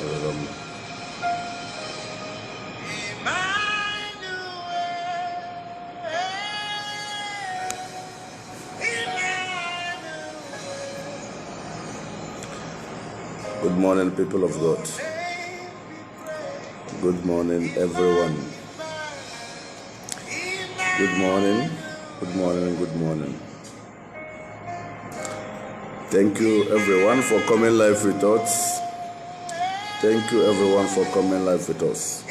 Good morning, people of God. Good morning, everyone. Good morning, good morning, good morning. Thank you, everyone, for coming live with us. Thank you, everyone, for coming live with us.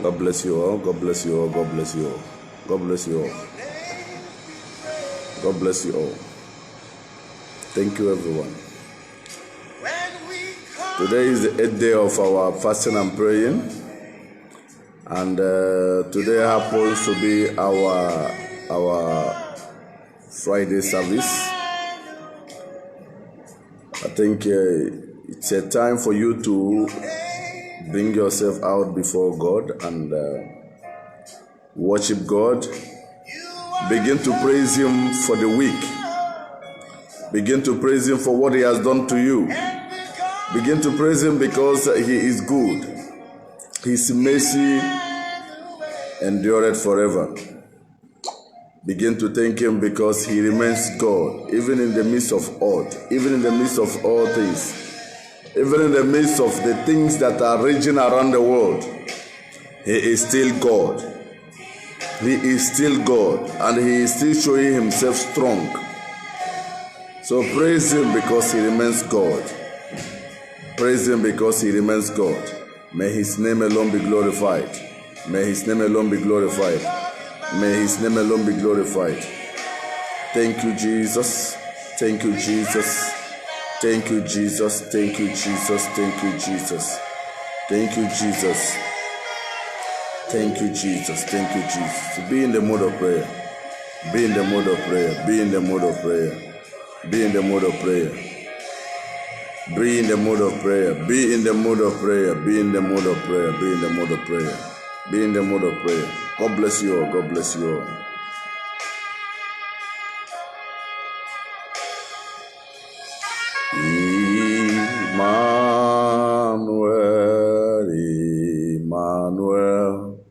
God bless you all. God bless you all. God bless you all. God bless you all. God bless you all. Thank you, everyone. Today is the 8th day of our fasting and praying, and today happens to be our Friday service. I think it's a time for you to bring yourself out before God and worship God. Begin to praise Him for the week. Begin to praise Him for what He has done to you. Begin to praise Him because He is good. His mercy endureth forever. Begin to thank Him because He remains God, even in the midst of odd, even in the midst of all things, even in the midst of the things that are raging around the world. He is still God. He is still God, and He is still showing Himself strong. So praise Him because He remains God. Praise Him because He remains God. May His name alone be glorified. May His name alone be glorified. May His name alone be glorified. Thank you, Jesus. Thank you, Jesus. Thank you, Jesus. Thank you, Jesus. Thank you, Jesus. Thank you, Jesus. Thank you, Jesus. Thank you, Jesus. Be in the mood of prayer. Be in the mood of prayer. Be in the mood of prayer. Be in the mood of prayer. Be in the mood of prayer. Be in the mood of prayer. Be in the mood of prayer. Be in the mood of prayer. Be in the mood of prayer. God bless you all. God bless you all. Emmanuel, Emmanuel.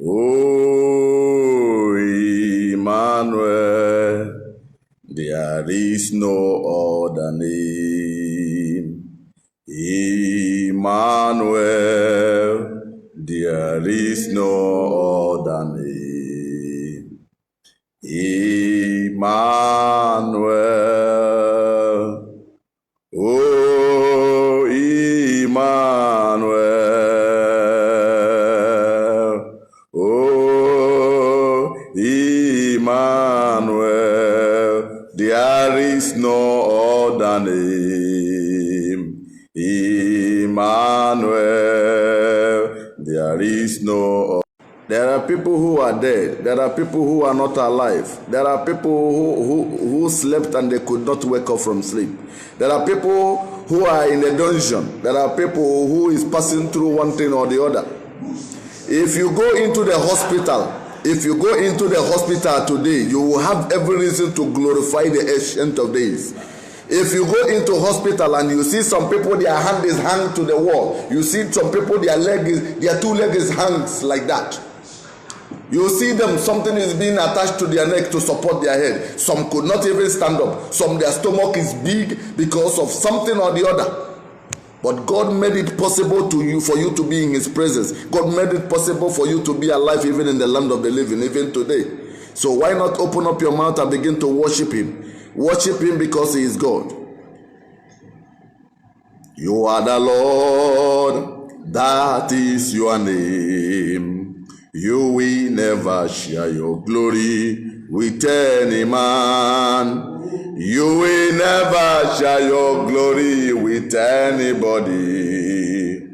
Oh, Emmanuel. There is no other name. Emmanuel, there is no other name. Emmanuel, oh, Emmanuel, oh, Emmanuel, there is no other name. Emmanuel, there is no other. There are people who are dead. There are people who are not alive. There are people who slept and they could not wake up from sleep. There are people who are in a dungeon. There are people who is passing through one thing or the other. If you go into the hospital, today, you will have every reason to glorify the Ancient of Days. If you go into hospital and you see some people, their hand is hanged to the wall. You see some people, their two legs is hanged like that. You see them, something is being attached to their neck to support their head. Some could not even stand up. Some, their stomach is big because of something or the other. But God made it possible for you to be in His presence. God made it possible for you to be alive even in the land of the living, even today. So why not open up your mouth and begin to worship Him? Worship Him because He is God. You are the Lord, that is your name. You will never share your glory with any man. You will never share your glory with anybody.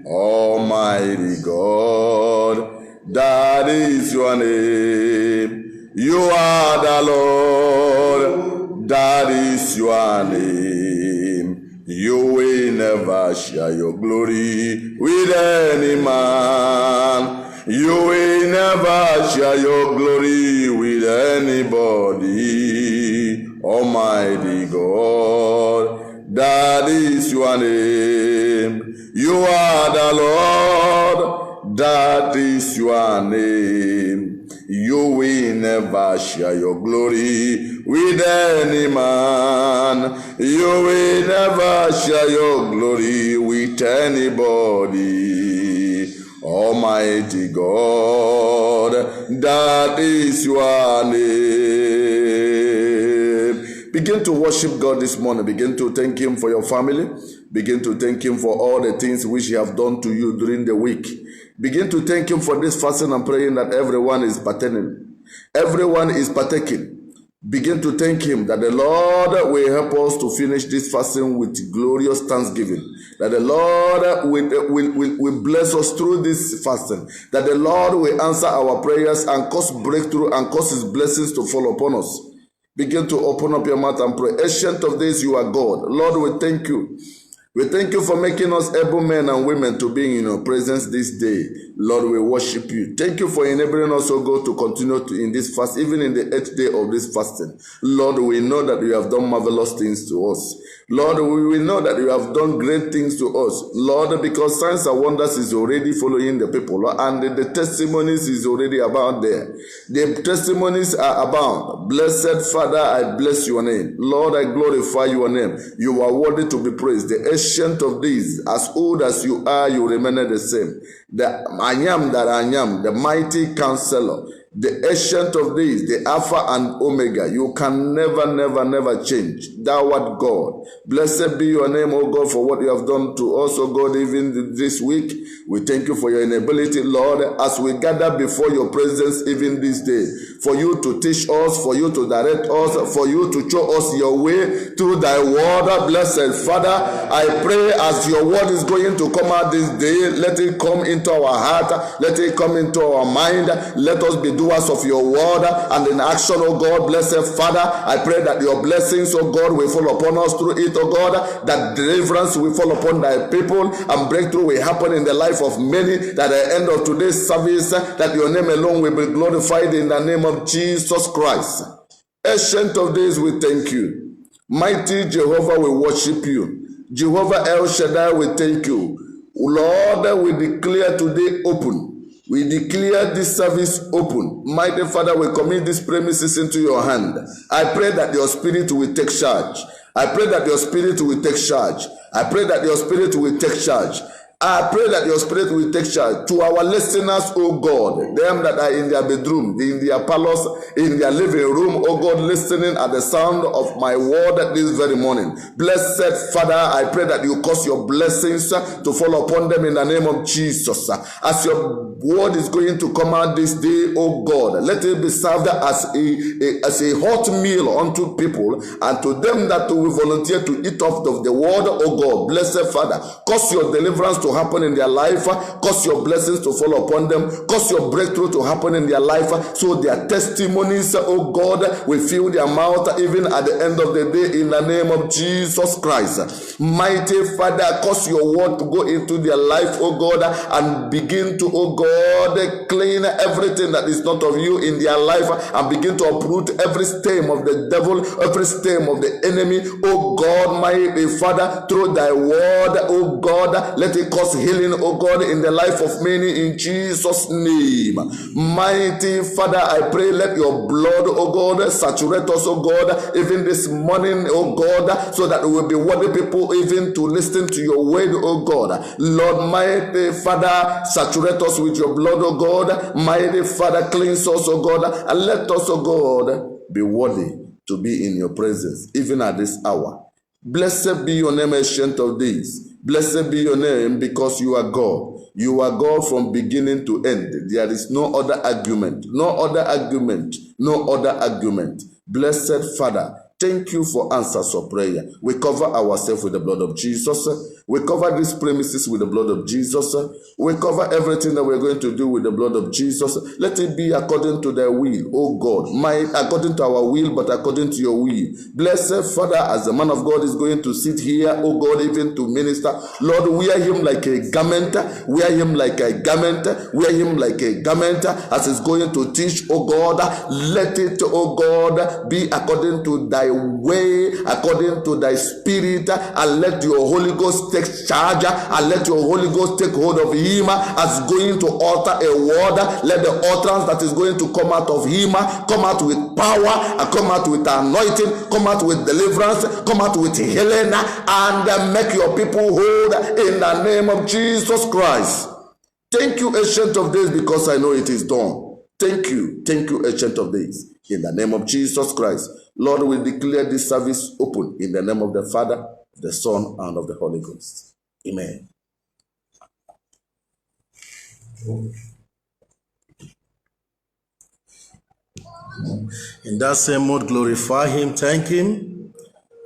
Almighty God, that is your name. You are the Lord, that is your name. You will never share your glory with any man. You will never share your glory with anybody. Almighty God, that is your name. You are the Lord, that is your name. You will never share your glory with any man. You will never share your glory with anybody. Almighty God, that is your name. Begin to worship God this morning. Begin to thank Him for your family. Begin to thank Him for all the things which He has done to you during the week. Begin to thank Him for this fasting and praying that everyone is partaking. Everyone is partaking. Begin to thank Him that the Lord will help us to finish this fasting with glorious thanksgiving. That the Lord will bless us through this fasting. That the Lord will answer our prayers and cause breakthrough and cause His blessings to fall upon us. Begin to open up your mouth and pray. Ancient of days, you are God. Lord, we thank you. We thank you for making us able men and women to be in your presence this day. Lord, we worship you. Thank you for enabling us, O God, to continue in this fast, even in the 8th day of this fasting. Lord, we know that you have done marvelous things to us. Lord, we know that you have done great things to us. Lord, because signs and wonders is already following the people, and the testimonies is already about there. The testimonies are abound. Blessed Father, I bless your name. Lord, I glorify your name. You are worthy to be praised. The ancient of days, as old as you are, you remain the same. The I am that I am, the mighty counselor, the ancient of days, the Alpha and Omega. You can never change. Thou art God. Blessed be your name, O God, for what you have done to us, O God, even this week. We thank you for your inability, Lord, as we gather before your presence even this day. For you to teach us, for you to direct us, for you to show us your way through thy word. Blessed Father, I pray as your word is going to come out this day, let it come into our heart, let it come into our mind. Let us be doers of your word and in action, O God. Blessed Father, I pray that your blessings, O God, will fall upon us through it, O God, that deliverance will fall upon thy people and breakthrough will happen in the life of many, that at the end of today's service, that your name alone will be glorified in the name of Jesus Christ. Ancient of days, we thank you. Mighty Jehovah, we worship you. Jehovah El Shaddai, we thank you. Lord, we declare today open. We declare this service open. Mighty Father, we commit these premises into your hand. I pray that your spirit will take charge. I pray that your spirit will take charge. I pray that your spirit will take charge. I pray that your spirit will take charge. To our listeners, O God, them that are in their bedroom, in their palace, in their living room, O God, listening at the sound of my word this very morning. Blessed Father, I pray that you cause your blessings to fall upon them in the name of Jesus. As your word is going to come out this day, O God, let it be served as a hot meal unto people, and to them that will volunteer to eat off of the word, O God. Blessed Father, cause your deliverance to happen in their life, cause your blessings to fall upon them, cause your breakthrough to happen in their life, so their testimonies, oh God, will fill their mouth even at the end of the day in the name of Jesus Christ. Mighty Father, cause your word to go into their life, oh God, and begin to, oh God, clean everything that is not of you in their life, and begin to uproot every stem of the devil, every stem of the enemy, oh God, mighty Father, through thy word, oh God, let it cause healing, oh God, in the life of many in Jesus' name. Mighty Father, I pray, let your blood, oh God, saturate us, oh God, even this morning, oh God, so that we will be worthy people even to listen to your word, oh God. Lord, mighty Father, saturate us with your blood, oh God. Mighty Father, cleanse us, oh God, and let us, oh God, be worthy to be in your presence, even at this hour. Blessed be your name, ancient of days. Blessed be your name, because you are God. You are God from beginning to end. There is no other argument, no other argument, no other argument. Blessed Father, thank you for answers of prayer. We cover ourselves with the blood of Jesus. We cover these premises with the blood of Jesus. We cover everything that we're going to do with the blood of Jesus. Let it be according to thy will, oh God. According to our will, but according to your will. Blessed Father, as the man of God is going to sit here, oh God, even to minister, Lord, wear him like a garment. Wear him like a garment. Wear him like a garment as he's going to teach, oh God. Let it, oh God, be according to thy way, according to thy spirit, and let your Holy Ghost take charge, and let your Holy Ghost take hold of him as going to utter a word. Let the utterance that is going to come out of him come out with power, come out with anointing, come out with deliverance, come out with healing, and make your people whole in the name of Jesus Christ. Thank you, Ancient of Days, because I know it is done. Thank you, Ancient of Days. In the name of Jesus Christ, Lord, we declare this service open in the name of the Father, the Son, and of the Holy Ghost. Amen. In that same mood, glorify him, thank him.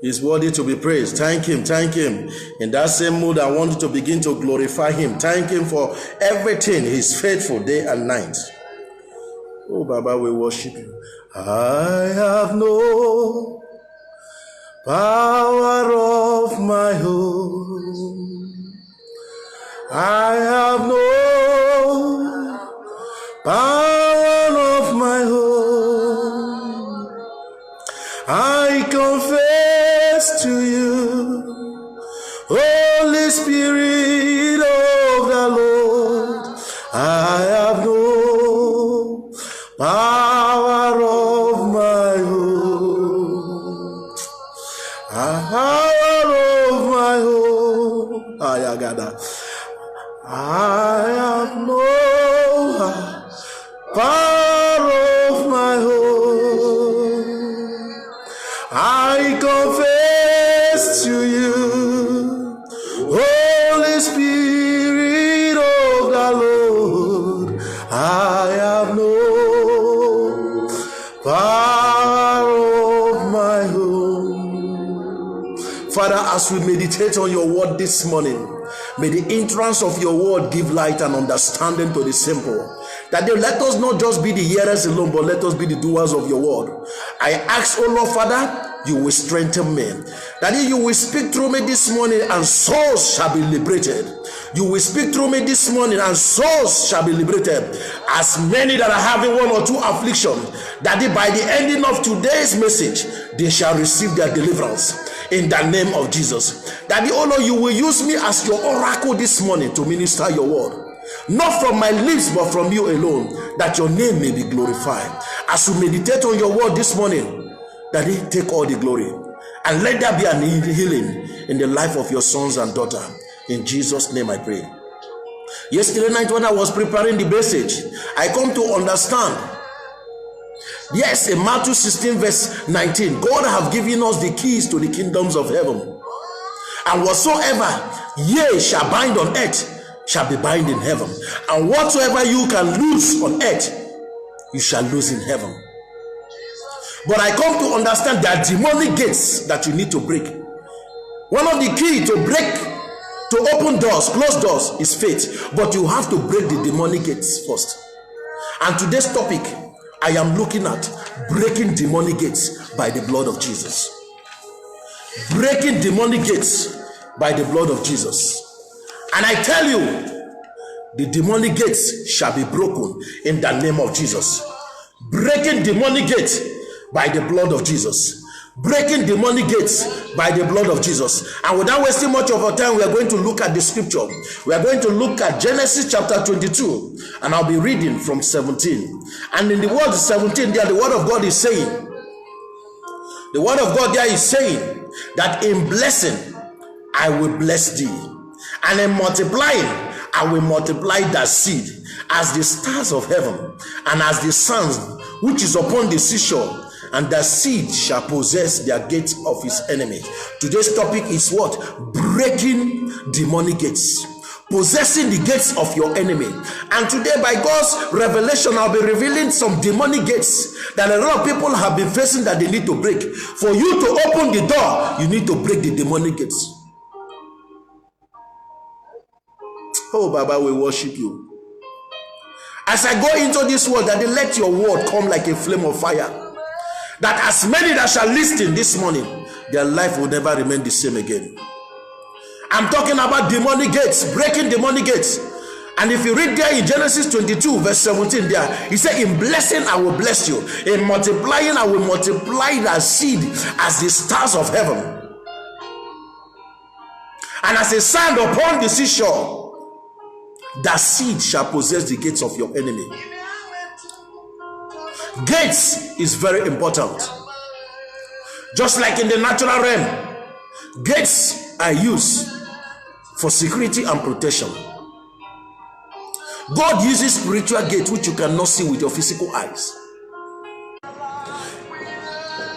He's worthy to be praised. Thank him, thank him. In that same mood, I want you to begin to glorify him. Thank him for everything. He's faithful day and night. Oh, Baba, we worship you. I have no power of my own. I have no power of my own. I confess to you, Holy Spirit of the Lord, I have no power of my own. Power of my own. Ayagada. I have no power of my own. I confess to you, Holy Spirit of the Lord, I have no power of my own. Father, as we meditate on your word this morning, may the entrance of your word give light and understanding to the simple. That they let us not just be the hearers alone, but let us be the doers of your word. I ask, oh Lord, Father, you will strengthen me. That you will speak through me this morning and souls shall be liberated. You will speak through me this morning and souls shall be liberated. As many that are having one or two afflictions, that by the ending of today's message, they shall receive their deliverance. In the name of Jesus. That oh Lord, you will use me as your oracle this morning to minister your word. Not from my lips, but from you alone, that your name may be glorified. As we meditate on your word this morning, that he take all the glory. And let there be an healing in the life of your sons and daughters. In Jesus' name I pray. Yesterday night when I was preparing the message, I come to understand. Yes, in Matthew 16 verse 19, God have given us the keys to the kingdoms of heaven. And whatsoever ye shall bind on earth shall be bind in heaven. And whatsoever you can lose on earth, you shall lose in heaven. But I come to understand that demonic gates that you need to break. One of the key to break, to open doors, close doors, is faith. But you have to break the demonic gates first. And today's topic, I am looking at breaking demonic gates by the blood of Jesus. Breaking demonic gates by the blood of Jesus. And I tell you, the demonic gates shall be broken in the name of Jesus. Breaking demonic gates by the blood of Jesus. Breaking demonic gates by the blood of Jesus. And without wasting much of our time, we are going to look at the scripture. We are going to look at Genesis chapter 22, and I'll be reading from 17. And in the word 17 there, the word of God is saying, the word of God there is saying that in blessing I will bless thee, and in multiplying I will multiply thy seed as the stars of heaven, and as the sands which is upon the seashore, and the seed shall possess their gates of his enemy. Today's topic is what? Breaking demonic gates. Possessing the gates of your enemy. And today, by God's revelation, I'll be revealing some demonic gates that a lot of people have been facing that they need to break. For you to open the door, you need to break the demonic gates. Oh, Baba, we worship you. As I go into this world, that let your word come like a flame of fire. That as many that shall listen this morning, their life will never remain the same again. I'm talking about demonic gates, breaking demonic gates. And if you read there in Genesis 22 verse 17 there, he said, in blessing I will bless you, in multiplying I will multiply thy seed as the stars of heaven, and as a sand upon the seashore. That seed shall possess the gates of your enemy. Gates is very important. Just like in the natural realm, gates are used for security and protection. God uses spiritual gates which you cannot see with your physical eyes.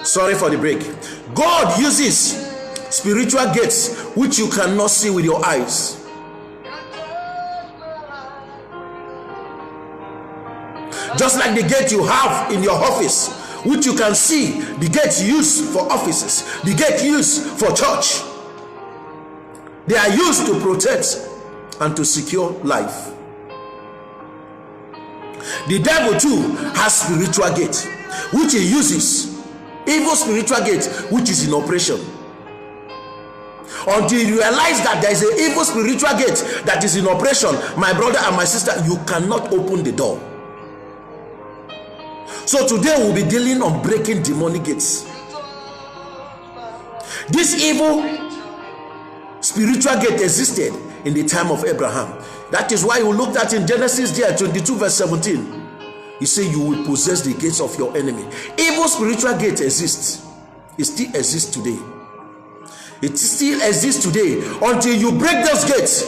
Sorry for the break. God uses spiritual gates which you cannot see with your eyes. Just like the gate you have in your office, which you can see, the gate used for offices, the gate used for church. They are used to protect and to secure life. The devil too has spiritual gate, which he uses, evil spiritual gate, which is in operation. Until you realize that there is an evil spiritual gate that is in operation, my brother and my sister, you cannot open the door. So today we'll be dealing on breaking demonic gates. This evil spiritual gate existed in the time of Abraham. That is why we looked at in Genesis there 22 verse 17. He said you will possess the gates of your enemy. Evil spiritual gate exists. It still exists today. It still exists today. Until you break those gates,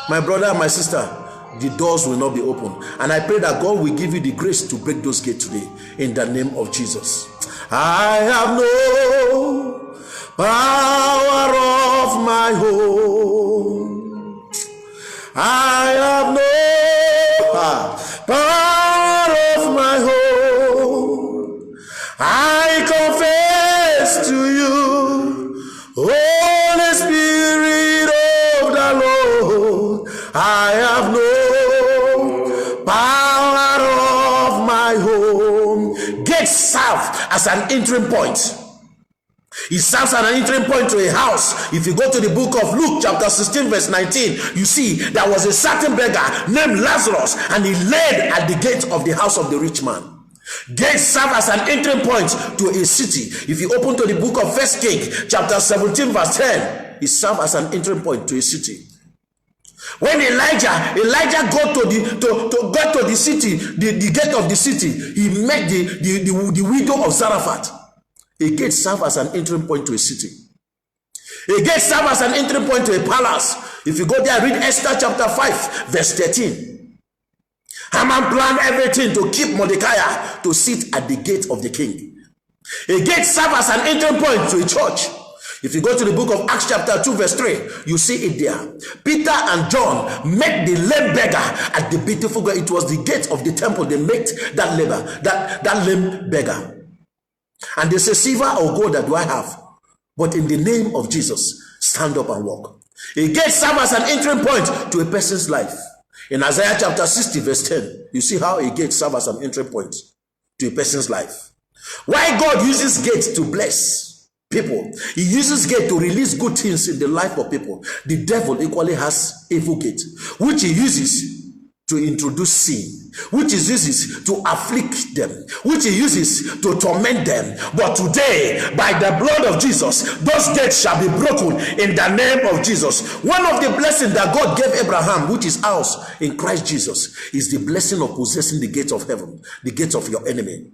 my brother and my sister, the doors will not be open. And I pray that God will give you the grace to break those gates today in the name of Jesus. I have no power of my own. I have no power of my own. I confess to you, Holy Spirit of the Lord, I have no power of my own. Gates serve as an entering point. It serves as an entering point to a house. If you go to the book of Luke chapter 16 verse 19, you see there was a certain beggar named Lazarus, and he laid at the gate of the house of the rich man. Gates serve as an entering point to a city. If you open to the book of 1 Kings chapter 17 verse 10, it serves as an entering point to a city. When Elijah got to the city, the gate of the city, he met the widow of Zarephath. A gate serves as an entering point to a city. A gate serves as an entering point to a palace. If you go there, read Esther chapter 5 verse 13. Haman planned everything to keep Mordecai to sit at the gate of the king. A gate serves as an entering point to a church. If you go to the book of Acts chapter 2 verse 3, you see it there. Peter and John met the lame beggar at the beautiful gate. It was the gate of the temple. They met that lame beggar. And they say, silver or gold that do I have? But in the name of Jesus, stand up and walk. A gate serves as an entering point to a person's life. In Isaiah chapter 60 verse 10, you see how a gate serves as an entry point to a person's life. Why God uses gates to bless people, he uses gate to release good things in the life of people. The devil equally has evil gate, which he uses to introduce sin, which he uses to afflict them, which he uses to torment them. But today, by the blood of Jesus, those gates shall be broken in the name of Jesus. One of the blessings that God gave Abraham, which is ours in Christ Jesus, is the blessing of possessing the gates of heaven, the gates of your enemy.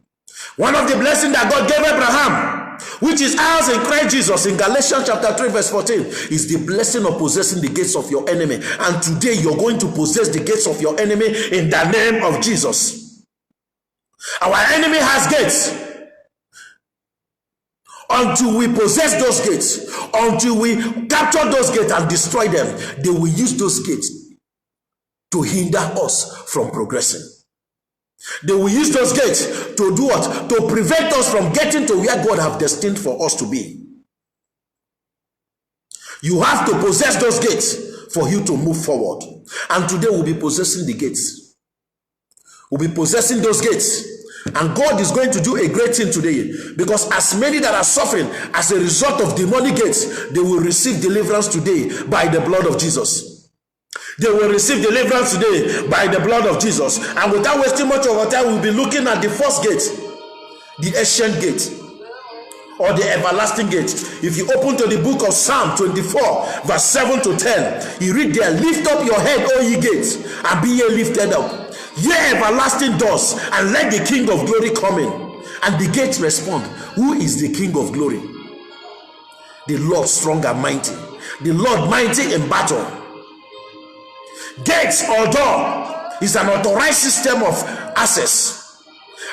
One of the blessings that God gave Abraham, which is ours in Christ Jesus, in Galatians chapter 3 verse 14, is the blessing of possessing the gates of your enemy. And today you're going to possess the gates of your enemy in the name of Jesus. Our enemy has gates. Until we possess those gates, until we capture those gates and destroy them, they will use those gates to hinder us from progressing. They will use those gates to do what? To prevent us from getting to where God has destined for us to be. You have to possess those gates for you to move forward. And today we'll be possessing the gates. We'll be possessing those gates. And God is going to do a great thing today, because as many that are suffering as a result of demonic gates, they will receive deliverance today by the blood of Jesus. They will receive deliverance today by the blood of Jesus. And without wasting much of our time, we'll be looking at the first gate, the ancient gate, or the everlasting gate. If you open to the book of Psalm 24, verse 7 to 10, you read there, lift up your head, O ye gates, and be ye lifted up, ye everlasting doors, and let the King of glory come in. And the gates respond, who is the King of glory? The Lord strong and mighty, the Lord mighty in battle. Gates or door is an authorized system of access.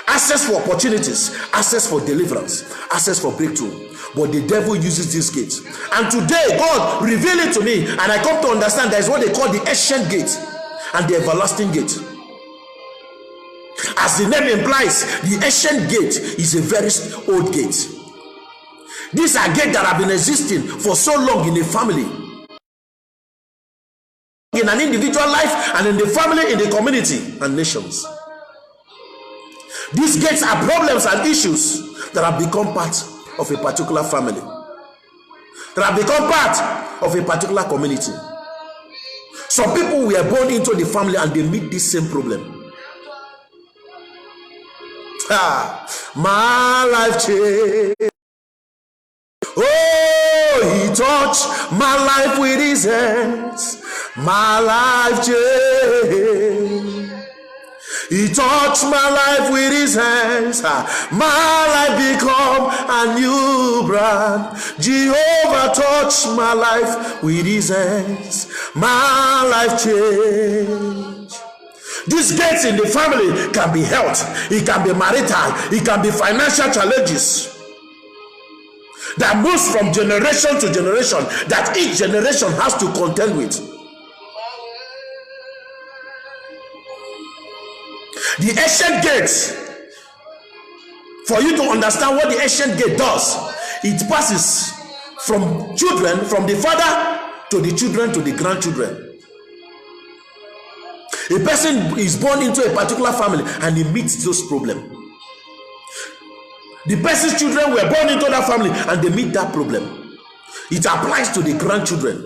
Access for opportunities, access for deliverance, access for breakthrough. But the devil uses these gates. And today, God revealed it to me, and I come to understand that is what they call the ancient gate and the everlasting gate. As the name implies, the ancient gate is a very old gate. These are gates that have been existing for so long in a family, in an individual life, and in the family, in the community, and nations. These gates are problems and issues that have become part of a particular family, that have become part of a particular community. Some people were born into the family and they meet this same problem. My life changed. Oh, he touched my life with his hands. My life changed. He touched my life with his hands. My life become a new brand. Jehovah touched my life with his hands. My life changed. These gates in the family can be health, it can be marital, it can be financial challenges that moves from generation to generation, that each generation has to contend with. The ancient gates, for you to understand what the ancient gate does, it passes from children, from the father to the children to the grandchildren. A person is born into a particular family and he meets those problems. The person's children were born into that family and they meet that problem. It applies to the grandchildren.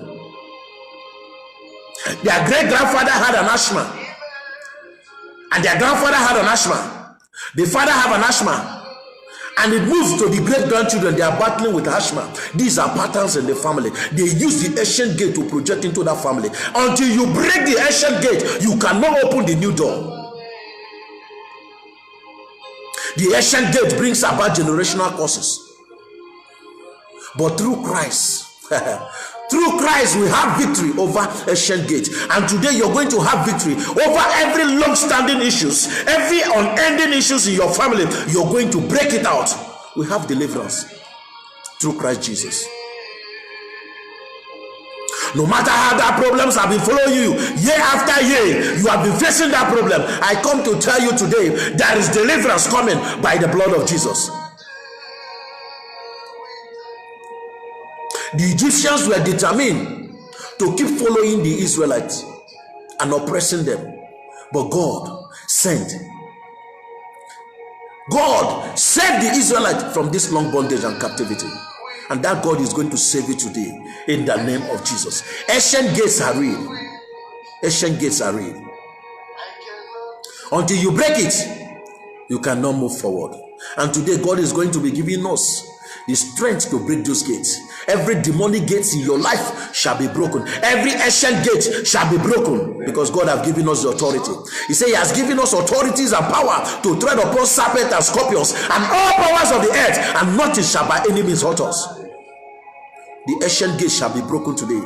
Their great grandfather had an asthma, and their grandfather had an asthma. The father have an asthma, and it moves to the great grandchildren. They are battling with asthma. These are patterns in the family. They use the ancient gate to project into that family. Until you break the ancient gate, you cannot open the new door. The ancient gate brings about generational curses. But through Christ, through Christ, we have victory over ancient gate. And today you're going to have victory over every long-standing issues, every unending issues in your family. You're going to break it out. We have deliverance through Christ Jesus. No matter how that problems have been following you, year after year, you have been facing that problem. I come to tell you today, there is deliverance coming by the blood of Jesus. The Egyptians were determined to keep following the Israelites and oppressing them. But God saved the Israelites from this long bondage and captivity. And that God is going to save you today in the name of Jesus. Ancient gates are real. Ancient gates are real. Until you break it, you cannot move forward. And today God is going to be giving us the strength to break those gates. Every demonic gate in your life shall be broken. Every ancient gate shall be broken, because God has given us the authority. He said he has given us authorities and power to tread upon serpents and scorpions and all powers of the earth, and nothing shall by any means hurt us. The ancient gate shall be broken today.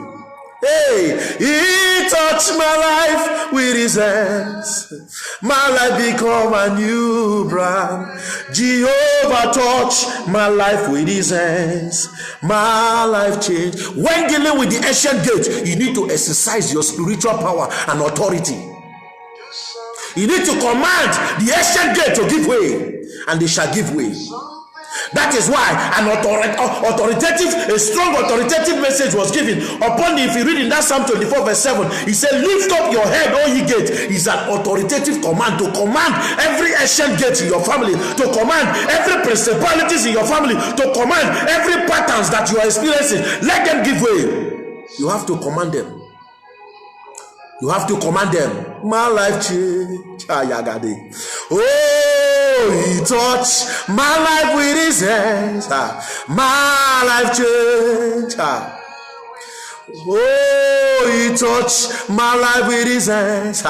Hey, he touched my life with his hands. My life become a new brand. Jehovah touched my life with his hands. My life changed. When dealing with the ancient gate, you need to exercise your spiritual power and authority. You need to command the ancient gate to give way, and they shall give way. That is why an a strong authoritative message was given upon the, if you read in that Psalm 24 verse 7, he said, lift up your head, all ye gates. Is an authoritative command to command every ancient gate in your family, to command every principalities in your family, to command every patterns that you are experiencing. Let them give way. You have to command them. You have to command them. My life change. Oh, he touched my life with his hands. My life change. Oh, he touched my life with his hands.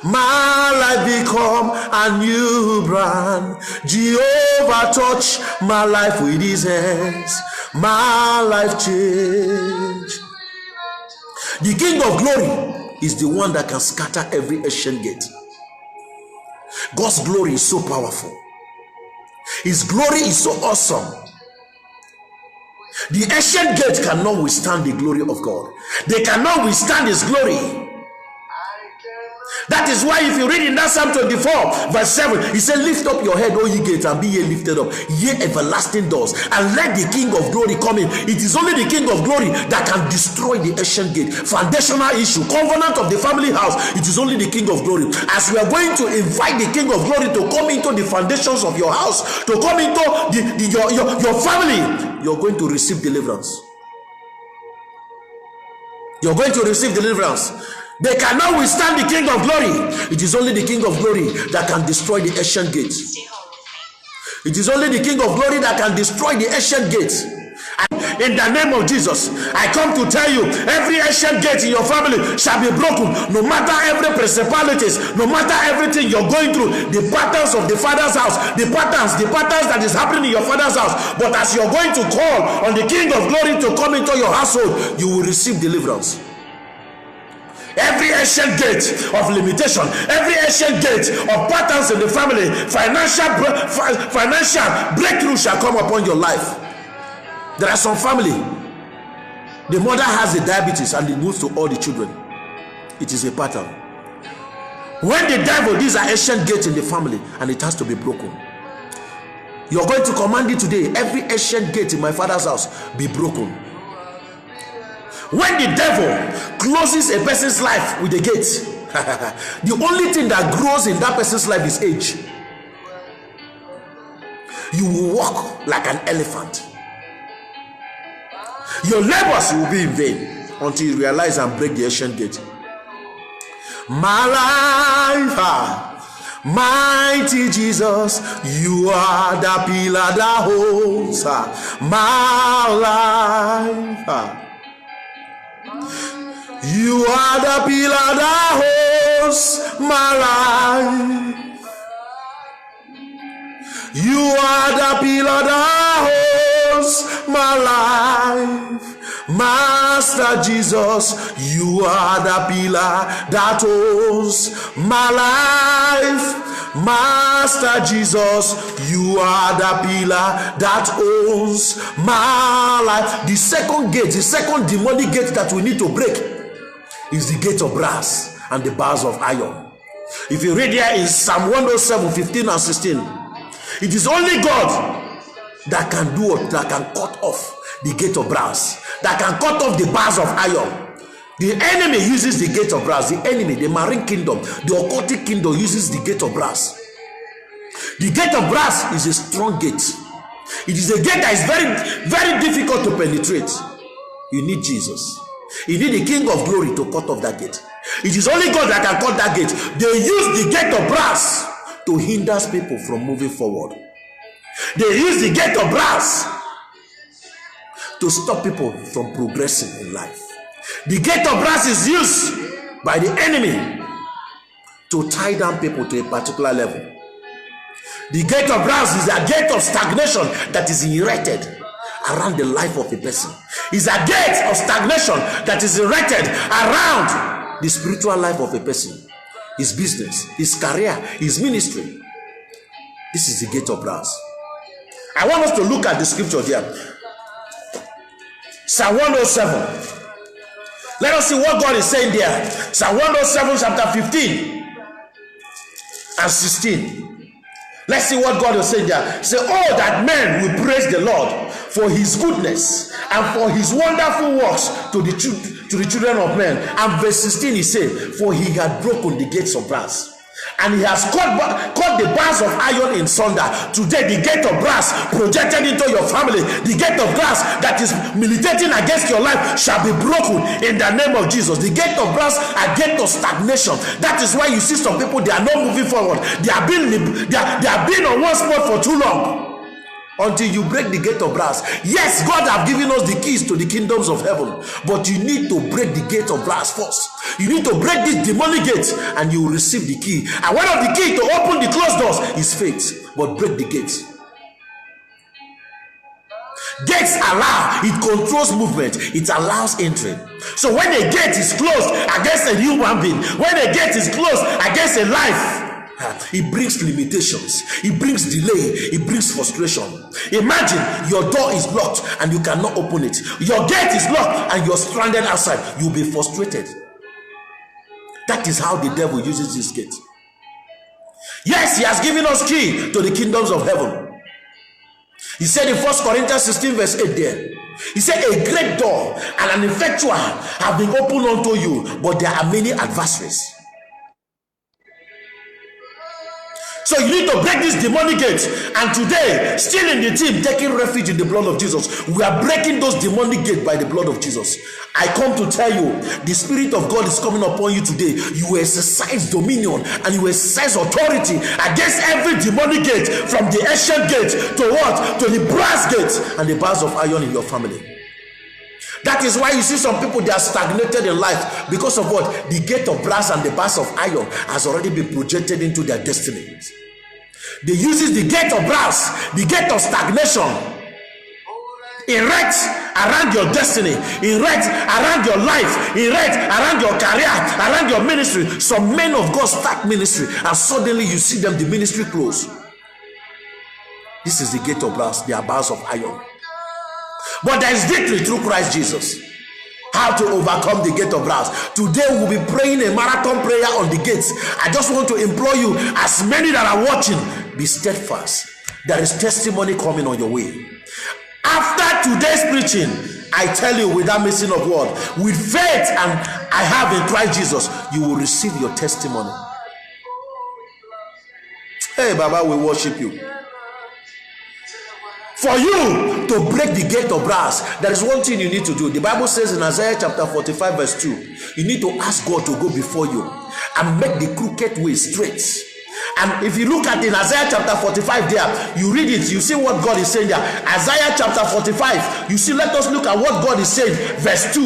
My life become a new brand. Jehovah touched my life with his hands. My life change. The King of Glory is the one that can scatter every ancient gate. God's glory is so powerful. His glory is so awesome. The ancient gate cannot withstand the glory of God. They cannot withstand his glory. That is why if you read in that Psalm 24 verse 7, he said, lift up your head, O ye gates, and be ye lifted up, ye everlasting doors, and let the King of Glory come in. It is only the King of Glory that can destroy the ancient gate. Foundational issue, covenant of the family house, it is only the King of Glory. As we are going to invite the King of Glory to come into the foundations of your house, to come into your family, you're going to receive deliverance. You're going to receive deliverance. They cannot withstand the King of Glory. It is only the King of Glory that can destroy the ancient gates. It is only the King of Glory that can destroy the ancient gates. In the name of Jesus, I come to tell you, every ancient gate in your family shall be broken. No matter every principalities, no matter everything you're going through, the patterns of the Father's house, the patterns that is happening in your Father's house. But as you're going to call on the King of Glory to come into your household, you will receive deliverance. Every ancient gate of limitation, every ancient gate of patterns in the family, financial breakthrough shall come upon your life. There are some family, the mother has the diabetes and it moves to all the children. It is a pattern. When the devil, these are ancient gates in the family, and it has to be broken. You're going to command it today. Every ancient gate in my Father's house be broken. When the devil closes a person's life with a gate, the only thing that grows in that person's life is age. You will walk like an elephant. Your labors will be in vain until you realize and break the ancient gate. My life, mighty Jesus, you are the pillar that holds my life. You are the pillar that holds my life. You are the pillar that holds my life. Master Jesus, you are the pillar that holds my life. Master Jesus, you are the pillar that owns my life. The second gate, the second demonic gate that we need to break is the gate of brass and the bars of iron. If you read here in Psalm 107, 15 and 16, it is only God that can do it, that can cut off the gate of brass, that can cut off the bars of iron. The enemy uses the gate of brass. The enemy, the marine kingdom, the occultic kingdom uses the gate of brass. The gate of brass is a strong gate. It is a gate that is very, very difficult to penetrate. You need Jesus. You need the King of Glory to cut off that gate. It is only God that can cut that gate. They use the gate of brass to hinder people from moving forward. They use the gate of brass to stop people from progressing in life. The gate of brass is used by the enemy to tie down people to a particular level. The gate of brass is a gate of stagnation that is erected around the life of a person. It's a gate of stagnation that is erected around the spiritual life of a person, his business, his career, his ministry. This is the gate of brass. I want us to look at the scripture here. Psalm 107. Let us see what God is saying there. Psalm 107, chapter 15 and 16. Let's see what God is saying there. Say, oh, that men will praise the Lord for his goodness and for his wonderful works to the children of men. And verse 16 he said, for he had broken the gates of brass, and he has cut the bars of iron in sunder. Today, the gate of brass projected into your family, the gate of brass that is militating against your life, shall be broken in the name of Jesus. The gate of brass are gate of stagnation. That is why you see some people, they are not moving forward. They have been on one spot for too long. Until you break the gate of brass. Yes, God have given us the keys to the kingdoms of heaven, but you need to break the gate of brass first. You need to break this demonic gate, and you will receive the key. And one of the keys to open the closed doors is faith. But break the gate. Gates allow, it controls movement, it allows entry. So when a gate is closed against a human being, when a gate is closed against a life, it brings limitations, it brings delay, it brings frustration. Imagine your door is locked and you cannot open it. Your gate is locked and you're stranded outside. You'll be frustrated. That is how the devil uses this gate. Yes, he has given us key to the kingdoms of heaven. He said in 1 Corinthians 16 verse 8 there, he said, a great door and an effectual have been opened unto you, but there are many adversaries. So you need to break this demonic gate. And today, still in the team, taking refuge in the blood of Jesus, we are breaking those demonic gates by the blood of Jesus. I come to tell you, the Spirit of God is coming upon you today. You will exercise dominion and you will exercise authority against every demonic gate, from the ancient gate to what? To the brass gate and the bars of iron in your family. That is why you see some people, they are stagnated in life because of what? The gate of brass and the bars of iron has already been projected into their destinies. They use the gate of brass, the gate of stagnation, erect around your destiny, erect around your life, erect around your career, around your ministry. Some men of God start ministry and suddenly you see them, the ministry close. This is the gate of brass, they are bars of iron. But there is victory through Christ Jesus. How to overcome the gate of brass. Today we'll be praying a marathon prayer on the gates. I just want to implore you, as many that are watching, be steadfast. There is testimony coming on your way. After today's preaching, I tell you, without missing a word, with faith and I have in Christ Jesus, you will receive your testimony. Hey Baba, we worship you. For you to break the gate of brass, there is one thing you need to do. The Bible says in Isaiah chapter 45 verse 2, you need to ask God to go before you and make the crooked way straight. And if you look at in Isaiah chapter 45 there, you read it, you see what God is saying there. Isaiah chapter 45, you see, let us look at what God is saying. Verse 2.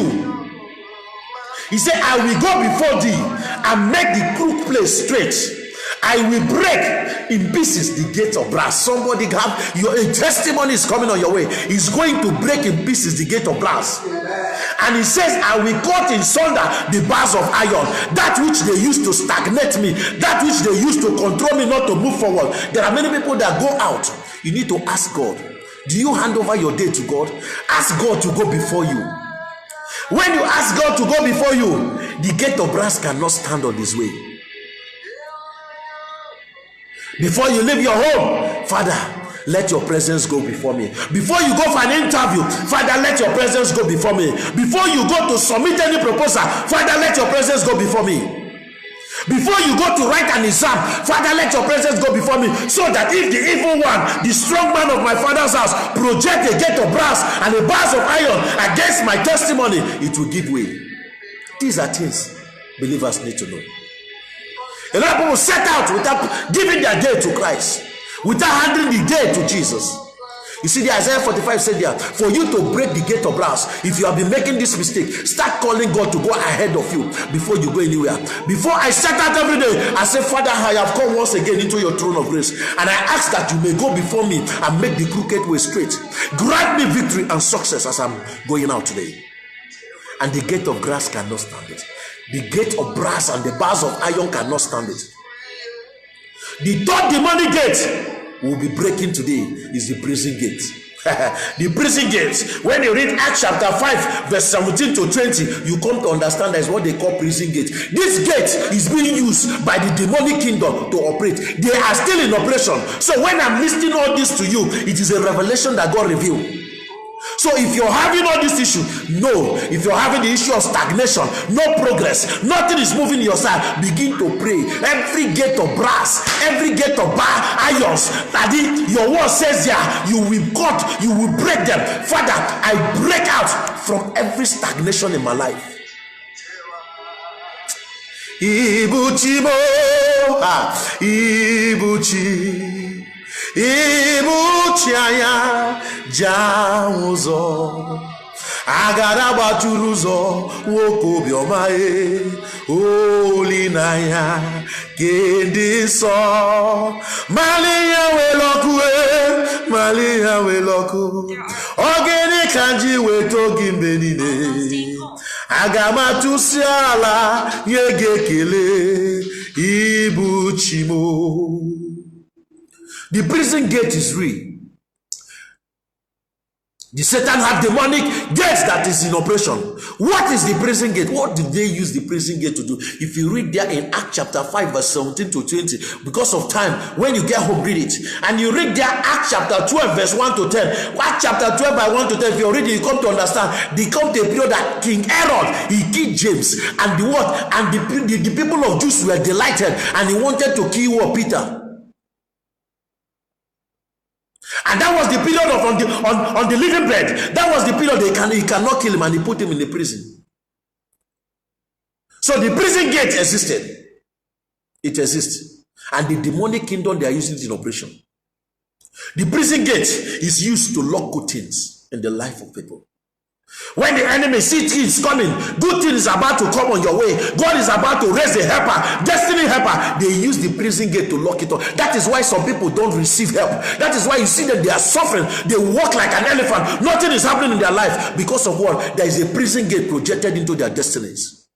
He said, I will go before thee and make the crooked place straight. I will break in pieces the gate of brass. Somebody have your testimony is coming on your way. He's going to break in pieces the gate of brass. And he says, I will cut in sunder the bars of iron. That which they used to stagnate me, that which they used to control me not to move forward. There are many people that go out. You need to ask God. Do you hand over your day to God? Ask God to go before you. When you ask God to go before you, the gate of brass cannot stand on his way. Before you leave your home, Father, let your presence go before me. Before you go for an interview, Father, let your presence go before me. Before you go to submit any proposal, Father, let your presence go before me. Before you go to write an exam, Father, let your presence go before me, so that if the evil one, the strong man of my father's house, project a gate of brass and a bars of iron against my testimony, it will give way. These are things believers need to know. A lot of people set out without giving their day to Christ, without handing the day to Jesus. You see, the Isaiah 45 said there, for you to break the gate of brass, if you have been making this mistake, start calling God to go ahead of you before you go anywhere. Before I set out every day, I say, Father, I have come once again into your throne of grace, and I ask that you may go before me and make the crooked way straight. Grant me victory and success as I'm going out today. And the gate of brass cannot stand it. The gate of brass and the bars of iron cannot stand it. The third demonic gate we'll be breaking today is the prison gate. The prison gates. When you read Acts chapter 5, verse 17 to 20, you come to understand that is what they call prison gate. This gate is being used by the demonic kingdom to operate. They are still in operation. So when I'm listing all this to you, it is a revelation that God revealed. So if you're having all this issue, no. If you're having the issue of stagnation, no progress, nothing is moving your side, begin to pray. Every gate of brass, every gate of irons, that your word says there, you will cut, you will break them. Father, I break out from every stagnation in my life. Ibuchi mo, Ibuchi. Ibuchi anya jauzo agara baturuzo wokobioma olinaya kendiso malia weloku ogene kanji wetogi mbenine agamatusiala yegekele Ibuchi mo. The prison gate is real. The Satan have demonic gates that is in operation. What is the prison gate? What did they use the prison gate to do? If you read there in Acts chapter 5 verse 17 to 20, because of time, when you get home, read it. And you read there Acts chapter 12 verse 1 to 10. Acts chapter 12 by 1 to 10, if you read it, you come to understand. They come to a period that King Herod, he killed James. And the what? And the people of Jews were delighted. And he wanted to kill Peter. And that was the period of on the living bread. That was the period he cannot kill him, and he put him in the prison. So the prison gate existed. It exists. And the demonic kingdom, they are using it in operation. The prison gate is used to lock good things in the life of people. When the enemy sees things coming, good things is about to come on your way, God is about to raise a helper, destiny helper, they use the prison gate to lock it up. That is why some people don't receive help. That is why you see that they are suffering. They walk like an elephant. Nothing is happening in their life. Because of what? There is a prison gate projected into their destinies.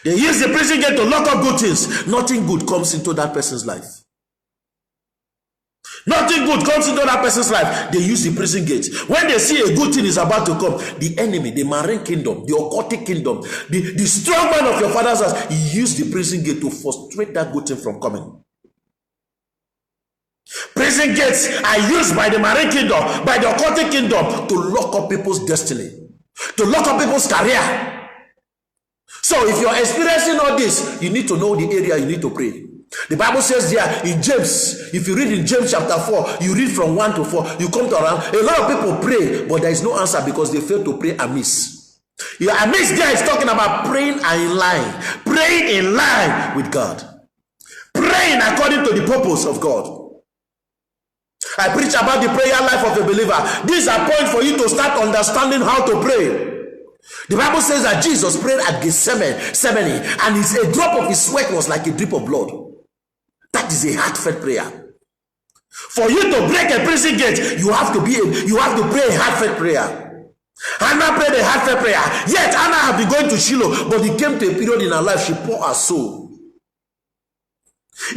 They use the prison gate to lock up good things. Nothing good comes into that person's life. Nothing good comes into that person's life. They use the prison gate. When they see a good thing is about to come, the enemy, the marine kingdom, the occultic kingdom, the strong man of your father's house, he used the prison gate to frustrate that good thing from coming. Prison gates are used by the marine kingdom, by the occultic kingdom, to lock up people's destiny, to lock up people's career. So if you're experiencing all this, you need to know the area you need to pray. The Bible says there in James, if you read in James chapter 4, you read from 1 to 4, you come to around, a lot of people pray, but there is no answer because they fail to pray amiss. Yeah, amiss there is talking about praying in line with God. Praying according to the purpose of God. I preach about the prayer life of a believer. These are points for you to start understanding how to pray. The Bible says that Jesus prayed at Gethsemane, and a drop of his sweat was like a drip of blood. That is a heartfelt prayer. For you to break a prison gate, you have to pray a heartfelt prayer. Hannah prayed a heartfelt prayer. Yet Hannah had been going to Shiloh, but it came to a period in her life she poured her soul.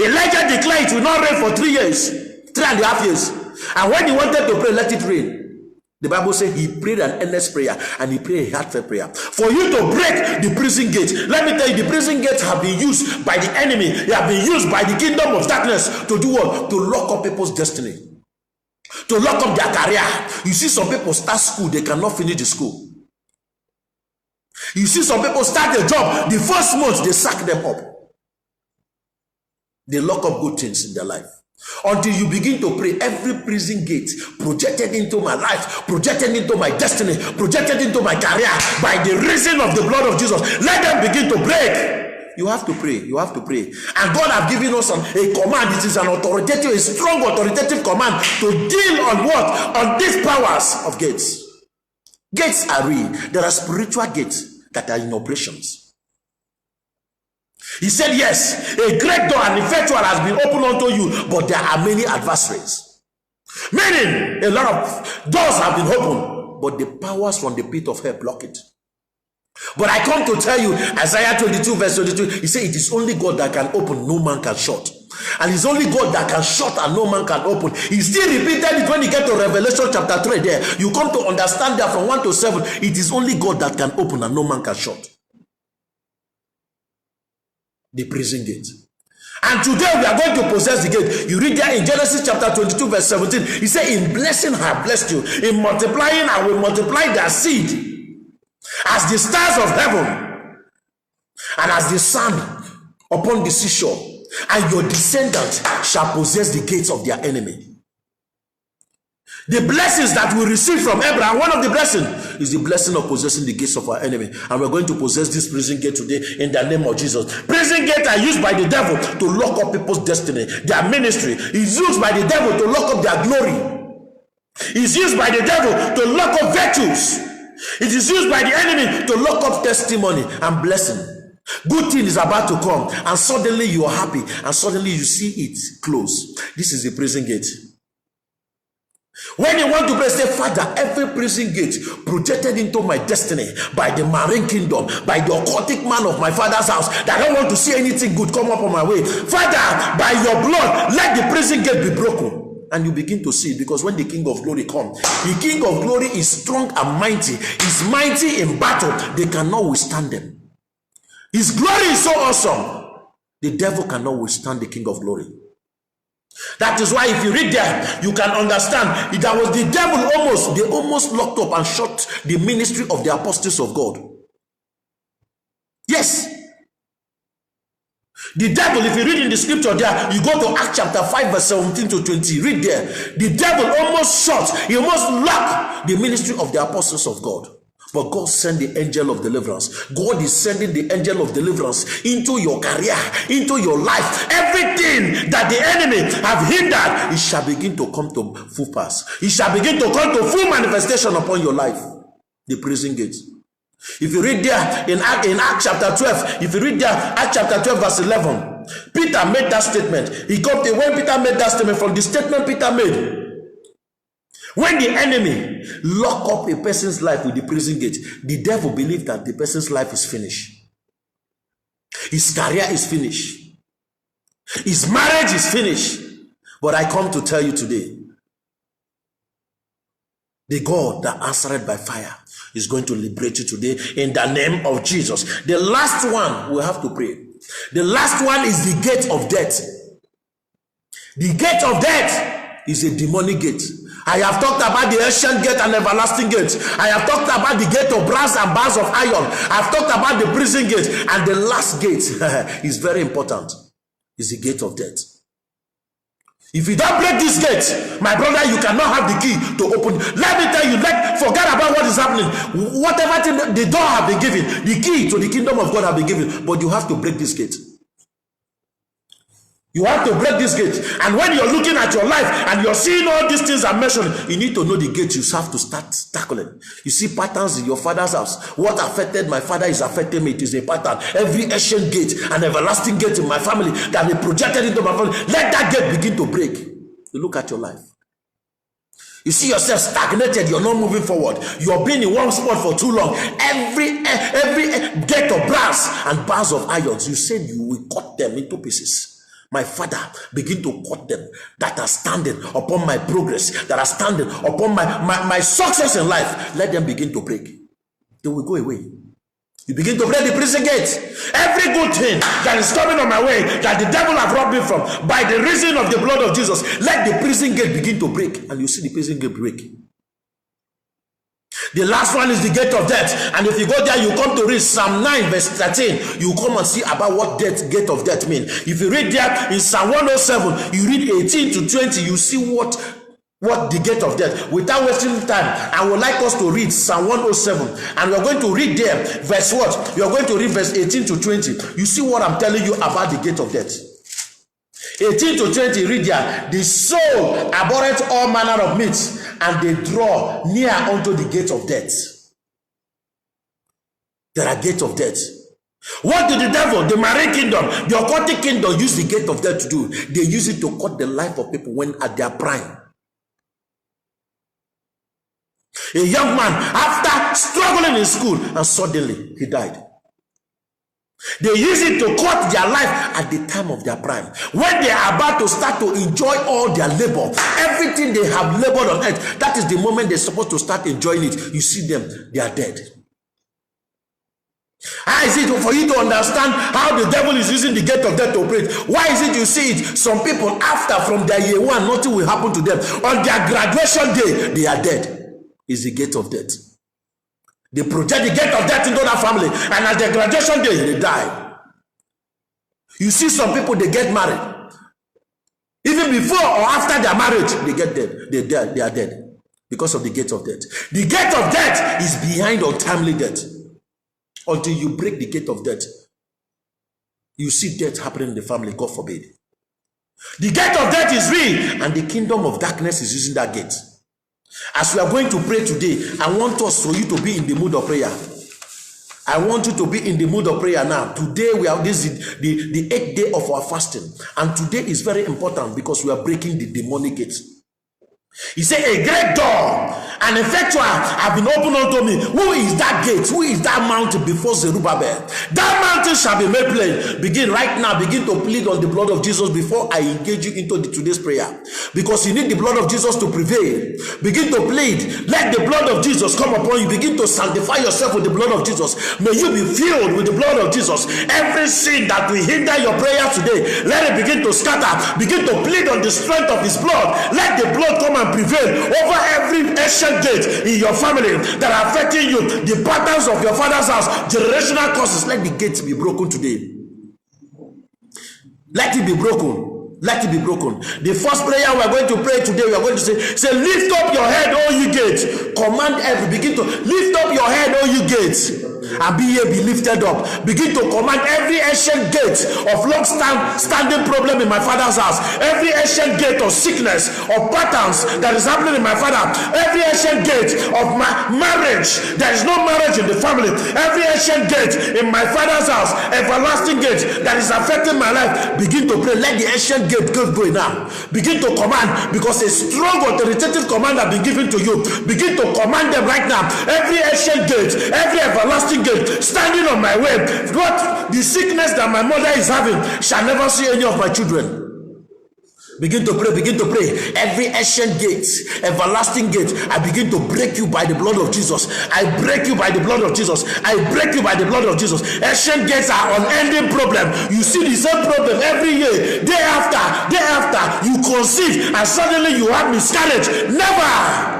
Elijah declared it will not rain for 3 years, 3.5 years. And when he wanted to pray, let it rain. The Bible says he prayed an earnest prayer, and he prayed a heartfelt prayer. For you to break the prison gate, let me tell you, the prison gates have been used by the enemy. They have been used by the kingdom of darkness to do what? To lock up people's destiny, to lock up their career. You see some people start school, they cannot finish the school. You see some people start a job, the first month they sack them up. They lock up good things in their life. Until you begin to pray, every prison gate projected into my life, projected into my destiny, projected into my career, by the reason of the blood of Jesus, let them begin to break. You have to pray. You have to pray. And God has given us a command. It is an authoritative, a strong authoritative command to deal on what? On these powers of gates. Gates are real. There are spiritual gates that are in operations. He said, yes, a great door and effectual has been opened unto you, but there are many adversaries. Meaning, a lot of doors have been opened, but the powers from the pit of hell block it. But I come to tell you, Isaiah 22 verse 22, he said, it is only God that can open, no man can shut. And it's only God that can shut and no man can open. He still repeated it when you get to Revelation chapter 3 there. You come to understand that from 1 to 7, it is only God that can open and no man can shut. The prison gate. And today we are going to possess the gate. You read there in Genesis chapter 22 verse 17. He said, in blessing I have blessed you. In multiplying I will multiply their seed as the stars of heaven and as the sand upon the seashore. And your descendants shall possess the gates of their enemy. The blessings that we receive from Abraham, one of the blessings is the blessing of possessing the gates of our enemy. And we're going to possess this prison gate today in the name of Jesus. Prison gates are used by the devil to lock up people's destiny, their ministry. It's used by the devil to lock up their glory. It's used by the devil to lock up virtues. It is used by the enemy to lock up testimony and blessing. Good thing is about to come, and suddenly you are happy, and suddenly you see it close. This is the prison gate. When you want to pray, say, Father, every prison gate projected into my destiny by the marine kingdom, by the occultic man of my father's house, that I don't want to see anything good come up on my way. Father, by your blood, let the prison gate be broken. And you begin to see, because when the King of Glory comes, the King of Glory is strong and mighty. He's mighty in battle. They cannot withstand them. His glory is so awesome. The devil cannot withstand the King of Glory. That is why if you read there, you can understand that was the devil they almost locked up and shut the ministry of the apostles of God. Yes. The devil, if you read in the scripture there, you go to Acts chapter 5 verse 17 to 20, read there. The devil almost he almost locked the ministry of the apostles of God. But God sent the angel of deliverance. God is sending the angel of deliverance into your career, into your life. Everything that the enemy have hindered, it shall begin to come to full pass. It shall begin to come to full manifestation upon your life. The prison gate. If you read there in Acts chapter 12, if you read there, Acts chapter 12 verse 11, Peter made that statement. When Peter made that statement, from the statement Peter made, when the enemy lock up a person's life with the prison gate, the devil believes that the person's life is finished. His career is finished. His marriage is finished. But I come to tell you today, the God that answered by fire is going to liberate you today in the name of Jesus. The last one we have to pray. The last one is the gate of death. The gate of death is a demonic gate. I have talked about the ancient gate and everlasting gate. I have talked about the gate of brass and bars of iron. I have talked about the prison gate. And the last gate is very important. Is the gate of death. If you don't break this gate, my brother, you cannot have the key to open. Let me tell you, forget about what is happening. Whatever thing, the door have been given, the key to the kingdom of God have been given, but you have to break this gate. You have to break this gate. And when you're looking at your life and you're seeing all these things I'm mentioning, you need to know the gate you have to start tackling. You see patterns in your father's house. What affected my father is affecting me. It is a pattern. Every ancient gate and everlasting gate in my family that they projected into my family, let that gate begin to break. You look at your life. You see yourself stagnated. You're not moving forward. You're being in one spot for too long. Every gate of brass and bars of irons, you said you will cut them into pieces. My Father, begin to cut them that are standing upon my progress, that are standing upon my success in life. Let them begin to break. They will go away. You begin to break the prison gates. Every good thing that is coming on my way, that the devil have robbed me from, by the reason of the blood of Jesus, let the prison gate begin to break. And you see the prison gate break. The last one is the gate of death. And if you go there, you come to read Psalm 9 verse 13. You come and see about what gate of death means. If you read there in Psalm 107, you read 18 to 20, you see what the gate of death. Without wasting time, I would like us to read Psalm 107. And we're going to read there verse what? You're going to read verse 18 to 20. You see what I'm telling you about the gate of death. 18 to 20, read there. The soul abhorreth all manner of meats, and they draw near unto the gate of death. There are gates of death. What did the devil, the marine kingdom, the occultic kingdom use the gate of death to do? They use it to cut the life of people when at their prime. A young man, after struggling in school, and suddenly he died. They use it to cut their life at the time of their prime. When they are about to start to enjoy all their labor, everything they have labored on earth, that is the moment they're supposed to start enjoying it. You see them, they are dead. How is it for you to understand how the devil is using the gate of death to operate? Why is it you see it? Some people, after from their year one, nothing will happen to them. On their graduation day, they are dead. It's the gate of death. They project the gate of death into that family, and at their graduation day, they die. You see some people, they get married. Even before or after their marriage, they get dead. They are dead because of the gate of death. The gate of death is behind untimely death. Until you break the gate of death, you see death happening in the family, God forbid. The gate of death is real, and the kingdom of darkness is using that gate. As we are going to pray today, I want us for you to be in the mood of prayer. I want you to be in the mood of prayer now. Today this is the 8th day of our fasting, and today is very important because we are breaking the demonic gates. He said, a great door and effectual have been opened unto me. Who is that gate? Who is that mountain before Zerubbabel? That mountain shall be made plain. Begin right now. Begin to plead on the blood of Jesus before I engage you into today's prayer. Because you need the blood of Jesus to prevail. Begin to plead. Let the blood of Jesus come upon you. Begin to sanctify yourself with the blood of Jesus. May you be filled with the blood of Jesus. Every sin that will hinder your prayer today, let it begin to scatter. Begin to plead on the strength of his blood. Let the blood come and prevail over every ancient gate in your family that are affecting you, the patterns of your father's house, generational causes. Let the gates be broken today. Let it be broken. Let it be broken. The first prayer we are going to pray today, we are going to say, lift up your head, O ye gates. Command every, begin to lift up your head, O ye gates, and be ye be lifted up. Begin to command every ancient gate of long-standing problem in my father's house, every ancient gate of sickness, of patterns that is happening in my father, every ancient gate of my marriage, there is no marriage in the family, every ancient gate in my father's house, everlasting gate that is affecting my life. Begin to pray. Let the ancient gate go now. Begin to command, because a strong authoritative command has been given to you. Begin to command them right now. Every ancient gate, every everlasting gate standing on my way, what the sickness that my mother is having shall never see any of my children. Begin to pray, begin to pray. Every ancient gate, everlasting gate, I begin to break you by the blood of Jesus. I break you by the blood of Jesus. I break you by the blood of Jesus. Ancient gates are unending problem. You see the same problem every year. Day after, you conceive and suddenly you have miscarriage. Never.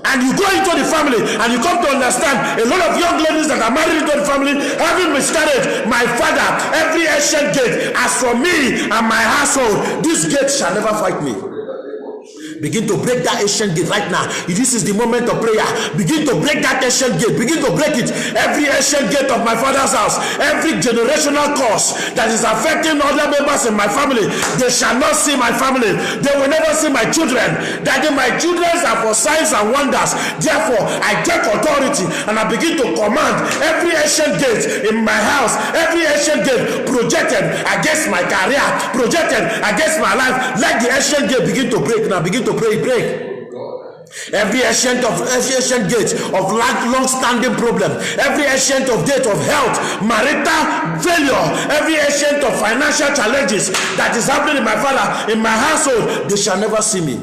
And you go into the family and you come to understand a lot of young ladies that are married into the family having miscarriage. My father, every ancient gate, as for me and my household, this gate shall never fight me. Begin to break that ancient gate right now. This is the moment of prayer. Begin to break that ancient gate. Begin to break it. Every ancient gate of my father's house, every generational curse that is affecting other members in my family, they shall not see my family. They will never see my children. That my children are for signs and wonders. Therefore, I take authority and I begin to command every ancient gate in my house, every ancient gate projected against my career, projected against my life. Let the ancient gate begin to break now. Begin to pray, break. Every ancient gate of long-standing problem, every ancient of gate of health, marital failure, every ancient of financial challenges that is happening in my father, in my household, they shall never see me.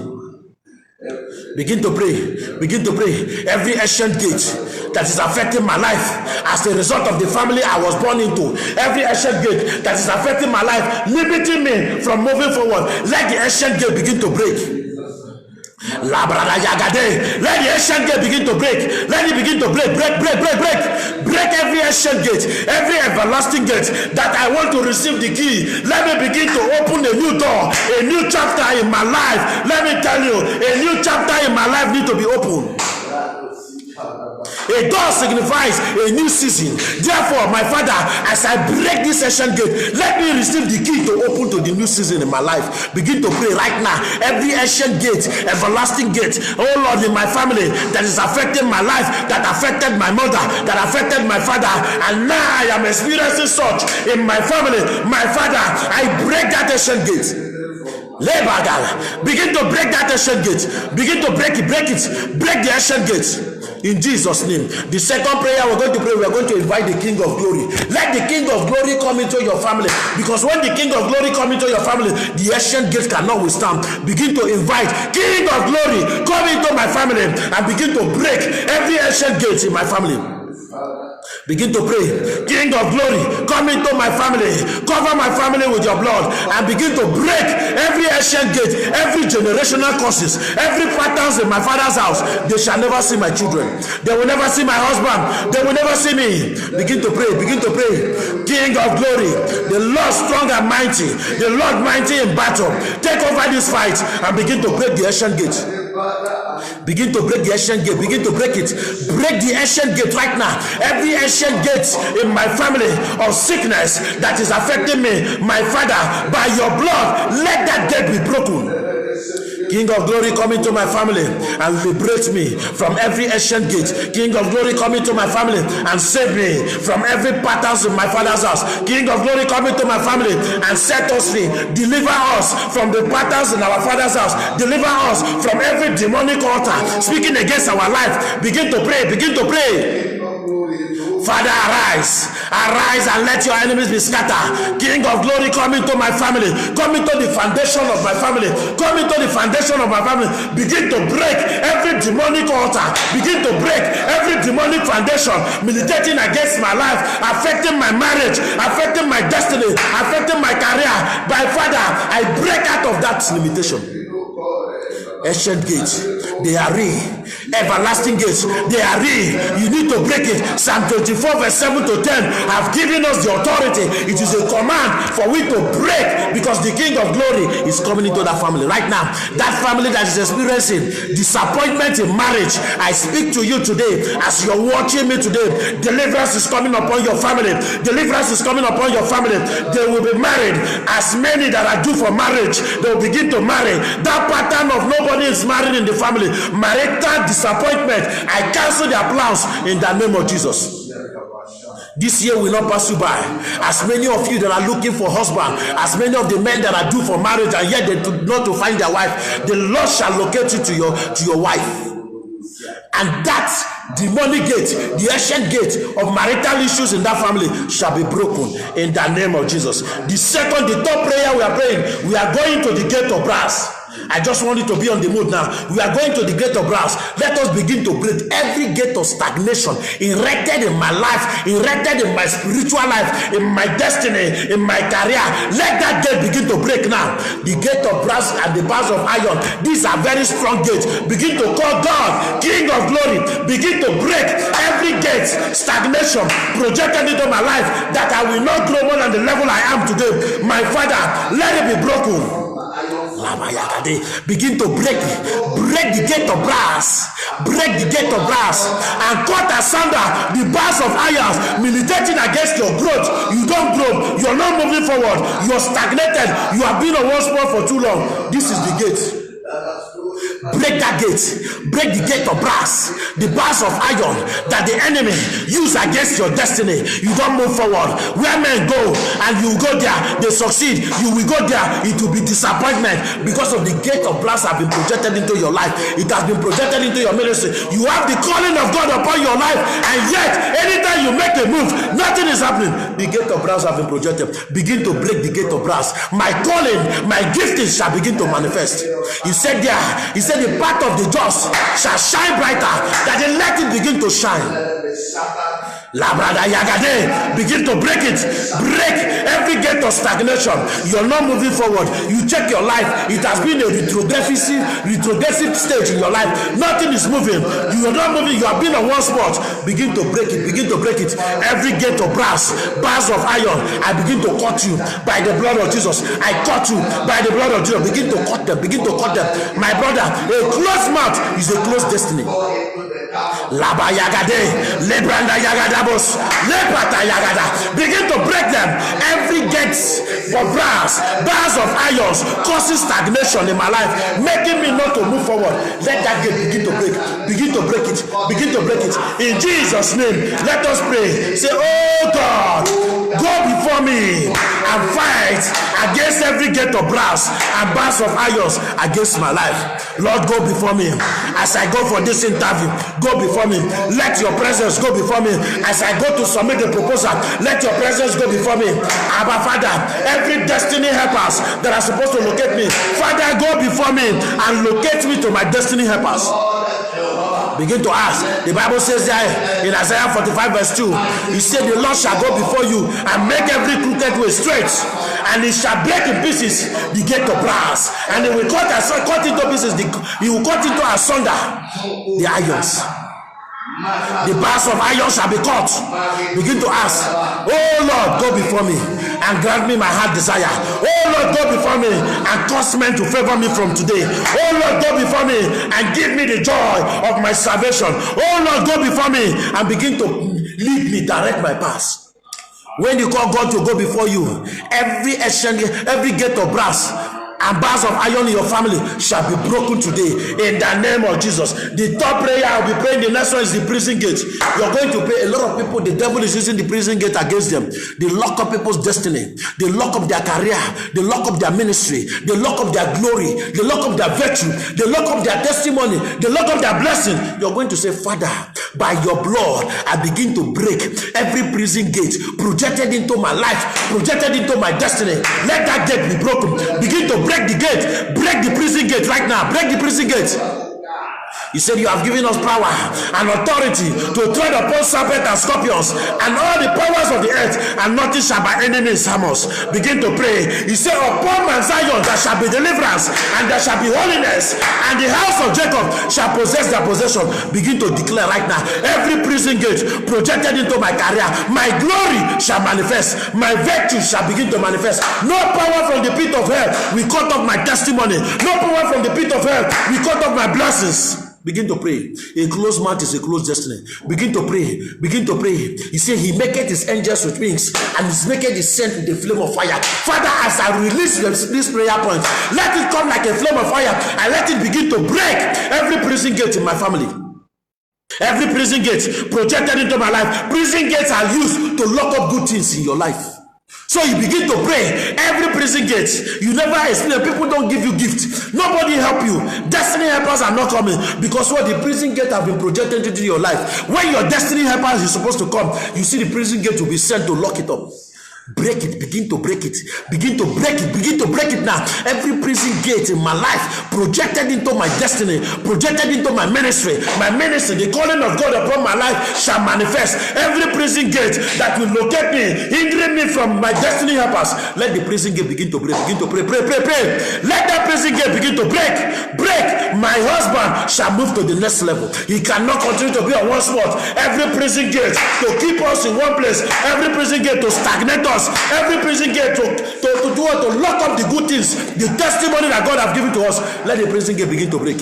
Begin to pray. Begin to pray. Every ancient gate that is affecting my life as a result of the family I was born into, every ancient gate that is affecting my life, limiting me from moving forward, let the ancient gate begin to break. Let the ancient gate begin to break. Let it begin to break. Break every ancient gate, every everlasting gate that I want to receive the key. Let me begin to open a new door, a new chapter in my life. Let me tell you, a new chapter in my life need to be opened. A door signifies a new season. Therefore, my father, as I break this ancient gate, let me receive the key to open to the new season in my life. Begin to pray right now. Every ancient gate, everlasting gate, oh Lord, in my family that is affecting my life, that affected my mother, that affected my father, and now I am experiencing such in my family. My father, I break that ancient gate. Begin to break that ancient gate. Begin to break it. Break the ancient gate. in Jesus' name. The second prayer we're going to pray, we're going to invite the King of Glory. Let the King of Glory come into your family, because when the King of Glory come into your family, the ancient gate cannot withstand. Begin to invite King of Glory, come into my family, and begin to break every ancient gate in my family. Begin to pray. King of Glory, come into my family, cover my family with your blood, and begin to break every ancient gate, every generational curses, every patterns in my father's house. They shall never see my children. They will never see my husband. They will never see me. Begin to pray. Begin to pray. King of Glory, the Lord strong and mighty, the Lord mighty in battle, take over this fight and begin to break the ancient gate. Begin to break the ancient gate. Begin to break it. Break the ancient gate right now. Every ancient gate in my family of sickness that is affecting me, my Father, by your blood, let that gate be broken. King of Glory, come into my family and liberate me from every ancient gate. King of Glory, come into my family and save me from every patterns in my father's house. King of Glory, come into my family and set us free. Deliver us from the patterns in our father's house. Deliver us from every demonic altar speaking against our life. Begin to pray. Begin to pray. Father, arise. Arise and let your enemies be scattered. King of Glory, come into my family. Come into the foundation of my family. Come into the foundation of my family. Begin to break every demonic altar. Begin to break every demonic foundation militating against my life, affecting my marriage, affecting my destiny, affecting my career. By Father, I break out of that limitation. Ancient gates, they are real. Everlasting gates, they are real. You need to break it. Psalm 24 verse 7 to 10 have given us the authority. It is a command for we to break, because the King of Glory is coming into that family right now. That family that is experiencing disappointment in marriage, I speak to you today as you're watching me today. Deliverance is coming upon your family. Deliverance is coming upon your family. They will be married. As many that are due for marriage, they will begin to marry. That pattern of nobody is married in the family, marital disappointment, I cancel their plans in the name of Jesus. This year will not pass you by. As many of you that are looking for husband, as many of the men that are due for marriage and yet they do not to find their wife, the Lord shall locate you to your wife. And that demonic gate, the ancient gate of marital issues in that family shall be broken in the name of Jesus. The third prayer we are praying, we are going to the gate of brass. I just want you to be on the mood now. We are going to the gate of brass. Let us begin to break every gate of stagnation erected in my life, erected in my spiritual life, in my destiny, in my career. Let that gate begin to break now. The gate of brass and the bars of iron, these are very strong gates. Begin to call God, King of Glory. Begin to break every gate, stagnation projected into my life, that I will not grow more than the level I am today. My Father, let it be broken. Begin to break the gate of brass, break the gate of brass, and cut asunder the bars of iron militating against your growth. You don't grow, you're not moving forward, you're stagnated, you have been on one spot for too long. This is the gate. Break that gate. Break the gate of brass, the bars of iron that the enemy use against your destiny. You don't move forward. Where men go and you go there, they succeed. You will go there, it will be disappointment, because of the gate of brass have been projected into your life. It has been projected into your ministry. You have the calling of God upon your life, and yet anytime you make a move, nothing is happening. The gate of brass have been projected. Begin to break the gate of brass. My calling, my gifting shall begin to manifest. He said the path of the just shall shine brighter, that they let it begin to shine. Labrada Yagade, begin to break it. Break every gate of stagnation. You're not moving forward. You check your life, it has been a retrogressive stage in your life. Nothing is moving. You are not moving. You have been on one spot. Begin to break it. Begin to break it. Every gate of brass, bars of iron, I begin to cut you by the blood of Jesus. I cut you by the blood of Jesus. Begin to cut them. Begin to cut them. My brother, a closed mouth is a closed destiny. Laba Yagade, Lebranda Yagadabos, Lepata Yagada. Begin to break them. Every gate for brass, bars of irons, causing stagnation in my life, making me not to move forward. Let that gate begin to break. Begin to break it. Begin to break it. In Jesus' name, let us pray. Say, oh God, go before me and and fight against every gate of brass and bars of iron against my life. Lord, go before me as I go for this interview. Go before me. Let your presence go before me as I go to submit the proposal. Let your presence go before me. Abba Father, every destiny helpers that are supposed to locate me, Father, go before me and locate me to my destiny helpers. Begin to ask. The Bible says there in Isaiah 45 verse 2, he said, the Lord shall go before you and make every crooked way straight, and he shall break in pieces the gate of brass, and he will cut into pieces, he will cut into asunder the irons. The bars of iron shall be cut. Begin to ask, oh Lord, go before me and grant me my heart desire. Oh Lord, go before me and cause men to favor me from today. Oh Lord, go before me and give me the joy of my salvation. Oh Lord, go before me and begin to lead me, direct my path. When you call God to go before you, every gate of brass and bars of iron in your family shall be broken today in the name of Jesus. The third prayer I'll be praying, the next one is the prison gate. You're going to pray. A lot of people, the devil is using the prison gate against them. They lock up people's destiny, they lock up their career, they lock up their ministry, they lock up their glory, they lock up their virtue, they lock up their testimony, they lock up their blessing. You're going to say, Father, by your blood I begin to break every prison gate projected into my life, projected into my destiny. Let that gate be broken. Begin to break the gate, break the prison gate right now, break the prison gate. He said, you have given us power and authority to tread upon serpents and scorpions and all the powers of the earth, and nothing shall by any means harm us. Begin to pray. He said, upon Mount Zion there shall be deliverance, and there shall be holiness, and the house of Jacob shall possess their possession. Begin to declare right now, every prison gate projected into my career, my glory shall manifest, my virtue shall begin to manifest. No power from the pit of hell will cut off my testimony. No power from the pit of hell will cut off my blessings. Begin to pray. A closed mouth is a closed destiny. Begin to pray. Begin to pray. He said, he maketh his angels with wings, and his naked is sent with a flame of fire. Father, as I release this prayer point, let it come like a flame of fire, and let it begin to break every prison gate in my family. Every prison gate projected into my life. Prison gates are used to lock up good things in your life. So you begin to pray. Every prison gate, you never explain. People don't give you gifts. Nobody help you. Destiny helpers are not coming because what the prison gate have been projected into your life. When your destiny helpers is supposed to come, you see the prison gate will be sent to lock it up. Break it, begin to break it, begin to break it, begin to break it now. Every prison gate in my life projected into my destiny, projected into my ministry, the calling of God upon my life shall manifest. Every prison gate that will locate me, hindering me from my destiny helpers, let the prison gate begin to break, begin to pray. Let that prison gate begin to break. My husband shall move to the next level. He cannot continue to be on one spot. Every prison gate to keep us in one place, every prison gate to stagnate us, every prison gate to lock up the good things, the testimony that God has given to us. Let the prison gate begin to break.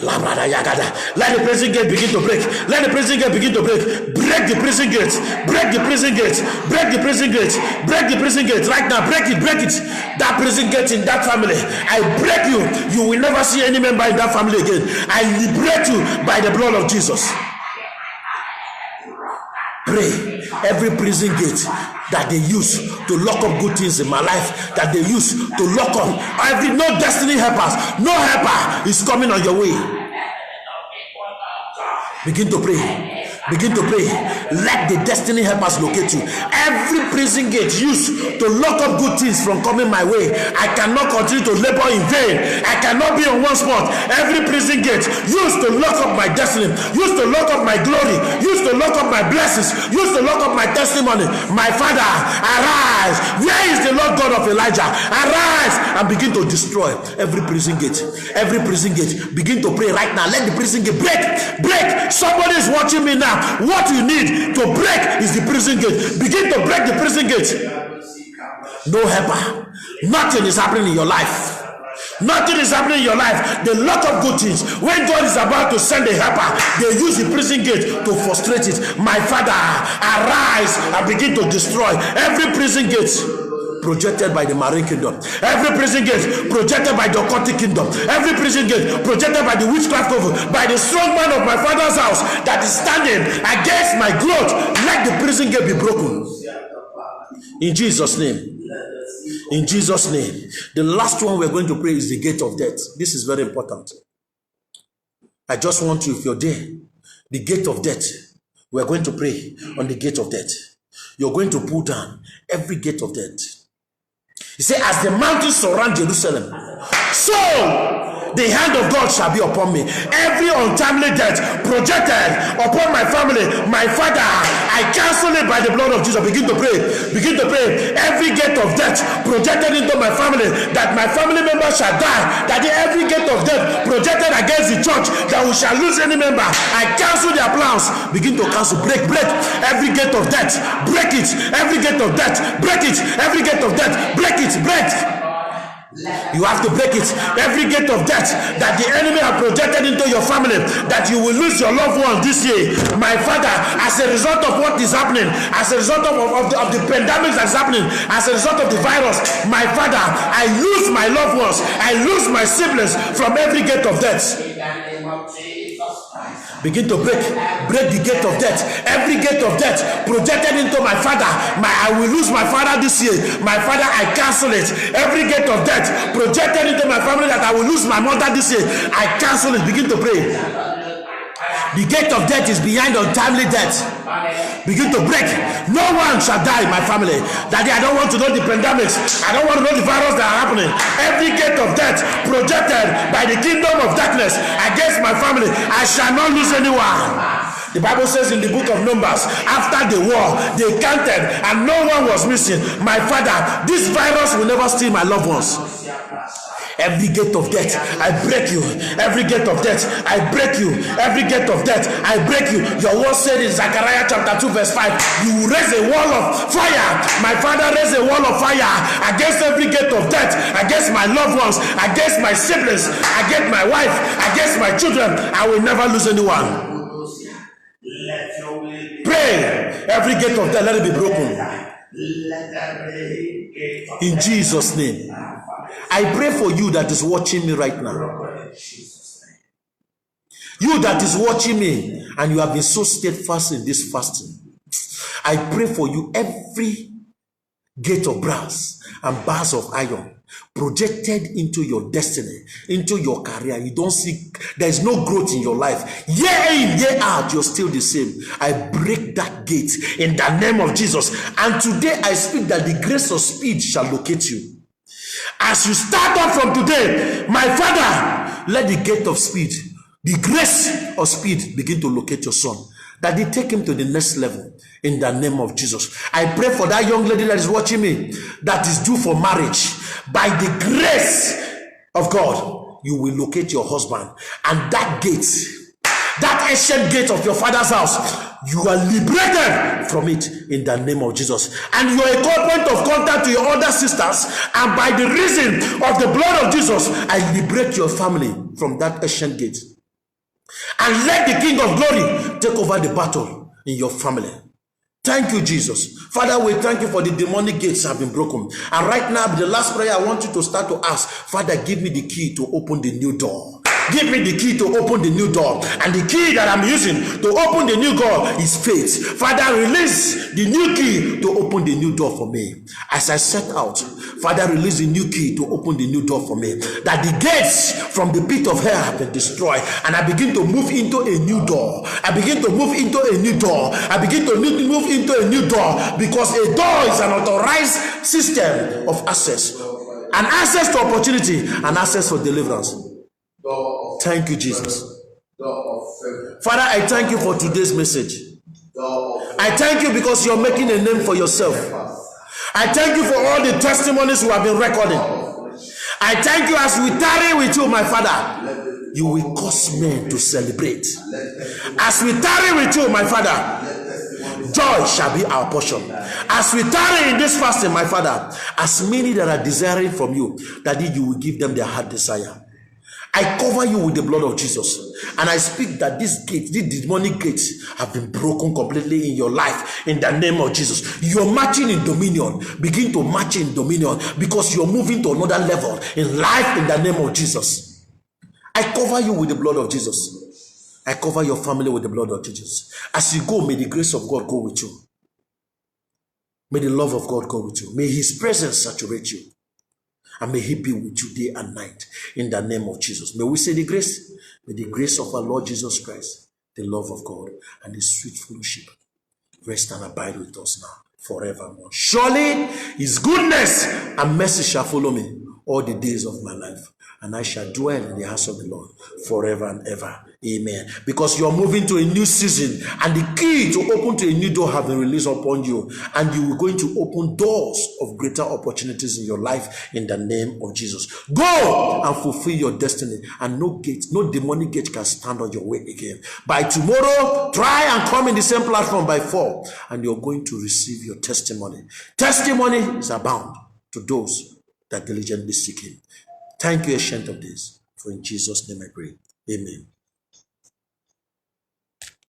Let the prison gate begin to break. Let the prison gate begin to break. Break the prison gate. Break the prison gate. Break the prison gate. Break the prison gate right now. Break it. That prison gate in that family, I break you. You will never see any member in that family again. I liberate you by the blood of Jesus. Pray. Every prison gate that they use to lock up good things in my life, that they use to lock up no destiny helpers, no helper is coming on your way. Begin to pray. Begin to pray. Let the destiny helpers locate you. Every prison gate used to lock up good things from coming my way, I cannot continue to labor in vain. I cannot be on one spot. Every prison gate used to lock up my destiny, used to lock up my glory, used to lock up my blessings, used to lock up my testimony. My Father, arise. Where is the Lord God of Elijah? Arise and begin to destroy every prison gate. Every prison gate. Begin to pray right now. Let the prison gate break. Somebody is watching me now. What you need to break is the prison gate. Begin to break the prison gate. No helper. Nothing is happening in your life. Nothing is happening in your life. They lock up good things. When God is about to send a helper, they use the prison gate to frustrate it. My Father, arise and begin to destroy every prison gate projected by the marine kingdom, every prison gate projected by the occultic kingdom, every prison gate projected by the witchcraft of, by the strong man of my father's house that is standing against my growth. Let the prison gate be broken. In Jesus' name. In Jesus' name. The last one we're going to pray is the gate of death. This is very important. I just want you, if you're there, the gate of death, we're going to pray on the gate of death. You're going to pull down every gate of death. He said, as the mountains surround Jerusalem, so the hand of God shall be upon me. Every untimely death projected upon my family, my father, I cancel it by the blood of Jesus. Begin to pray. Begin to pray. Every gate of death projected into my family, that my family member shall die. That every gate of death projected against the church, that we shall lose any member. I cancel their plans. Begin to cancel. Break every gate of death. Break it. Every gate of death. Break it. Every gate of death. Break it. Break. You have to break it. Every gate of death that the enemy have projected into your family, that you will lose your loved ones this year. My father, as a result of what is happening, as a result of the pandemic that's happening, as a result of the virus, my father, I lose my loved ones, I lose my siblings from every gate of death. Begin to break the gate of death. Every gate of death projected into my father, I will lose my father this year. My father, I cancel it. Every gate of death projected into my family, that I will lose my mother this year, I cancel it. Begin to pray. The gate of death is behind untimely death. Begin to break. No one shall die in my family. Daddy, I don't want to know the pandemics. I don't want to know the virus that are happening. Every gate of death projected by the kingdom of darkness against my family, I shall not lose anyone. The Bible says in the book of Numbers, after the war, they counted and no one was missing. My father, this virus will never steal my loved ones. Every gate of death, I break you. Every gate of death, I break you. Every gate of death, I break you. Your word said in Zechariah chapter 2 verse 5, you will raise a wall of fire. My father raised a wall of fire against every gate of death, against my loved ones, against my siblings, against my wife, against my children. I will never lose anyone. Pray. Every gate of death, let it be broken. In Jesus' name. I pray for you that is watching me right now. You that is watching me and you have been so steadfast in this fasting. I pray for you, every gate of brass and bars of iron projected into your destiny, into your career. You don't see, there is no growth in your life. Year in, year out, you're still the same. I break that gate in the name of Jesus. And today I speak that the grace of speed shall locate you. As you start up from today, my father, let the gate of speed, the grace of speed begin to locate your son. That they take him to the next level in the name of Jesus. I pray for that young lady that is watching me, that is due for marriage. By the grace of God, you will locate your husband. And that gate, that ancient gate of your father's house, you are liberated from it in the name of Jesus. And you are a point of contact to your other sisters. And by the reason of the blood of Jesus, I liberate your family from that ancient gate. And let the King of Glory take over the battle in your family. Thank you, Jesus. Father, we thank you for the demonic gates have been broken. And right now, the last prayer, I want you to start to ask, Father, give me the key to open the new door. Give me the key to open the new door. And the key that I'm using to open the new door is faith. Father, release the new key to open the new door for me. As I set out, Father, release the new key to open the new door for me. That the gates from the pit of hell have been destroyed. And I begin to move into a new door. I begin to move into a new door. I begin to move into a new door. Because a door is an authorized system of access. An access to opportunity. An access for deliverance. Thank you, Jesus. Father, I thank you for today's message. I thank you because you're making a name for yourself. I thank you for all the testimonies we have been recording. I thank you as we tarry with you, my Father. You will cause men to celebrate. As we tarry with you, my Father, joy shall be our portion. As we tarry in this fasting, my Father, as many that are desiring from you, that you will give them their heart desire. I cover you with the blood of Jesus. And I speak that these gates, these demonic gates, have been broken completely in your life in the name of Jesus. You're marching in dominion. Begin to march in dominion because you're moving to another level in life in the name of Jesus. I cover you with the blood of Jesus. I cover your family with the blood of Jesus. As you go, may the grace of God go with you. May the love of God go with you. May his presence saturate you. And may he be with you day and night in the name of Jesus. May we say the grace. May the grace of our Lord Jesus Christ, the love of God, and the sweet fellowship rest and abide with us now forevermore. Surely his goodness and mercy shall follow me all the days of my life, and I shall dwell in the house of the Lord forever and ever. Amen. Because you are moving to a new season, and the key to open to a new door have been released upon you, and you are going to open doors of greater opportunities in your life in the name of Jesus. Go and fulfill your destiny, and no demonic gate can stand on your way again. By tomorrow, try and come in the same platform by 4, and you're going to receive your testimony. Testimony is abound to those that diligently seek him. Thank you, Ancient of Days, for in Jesus' name I pray. Amen.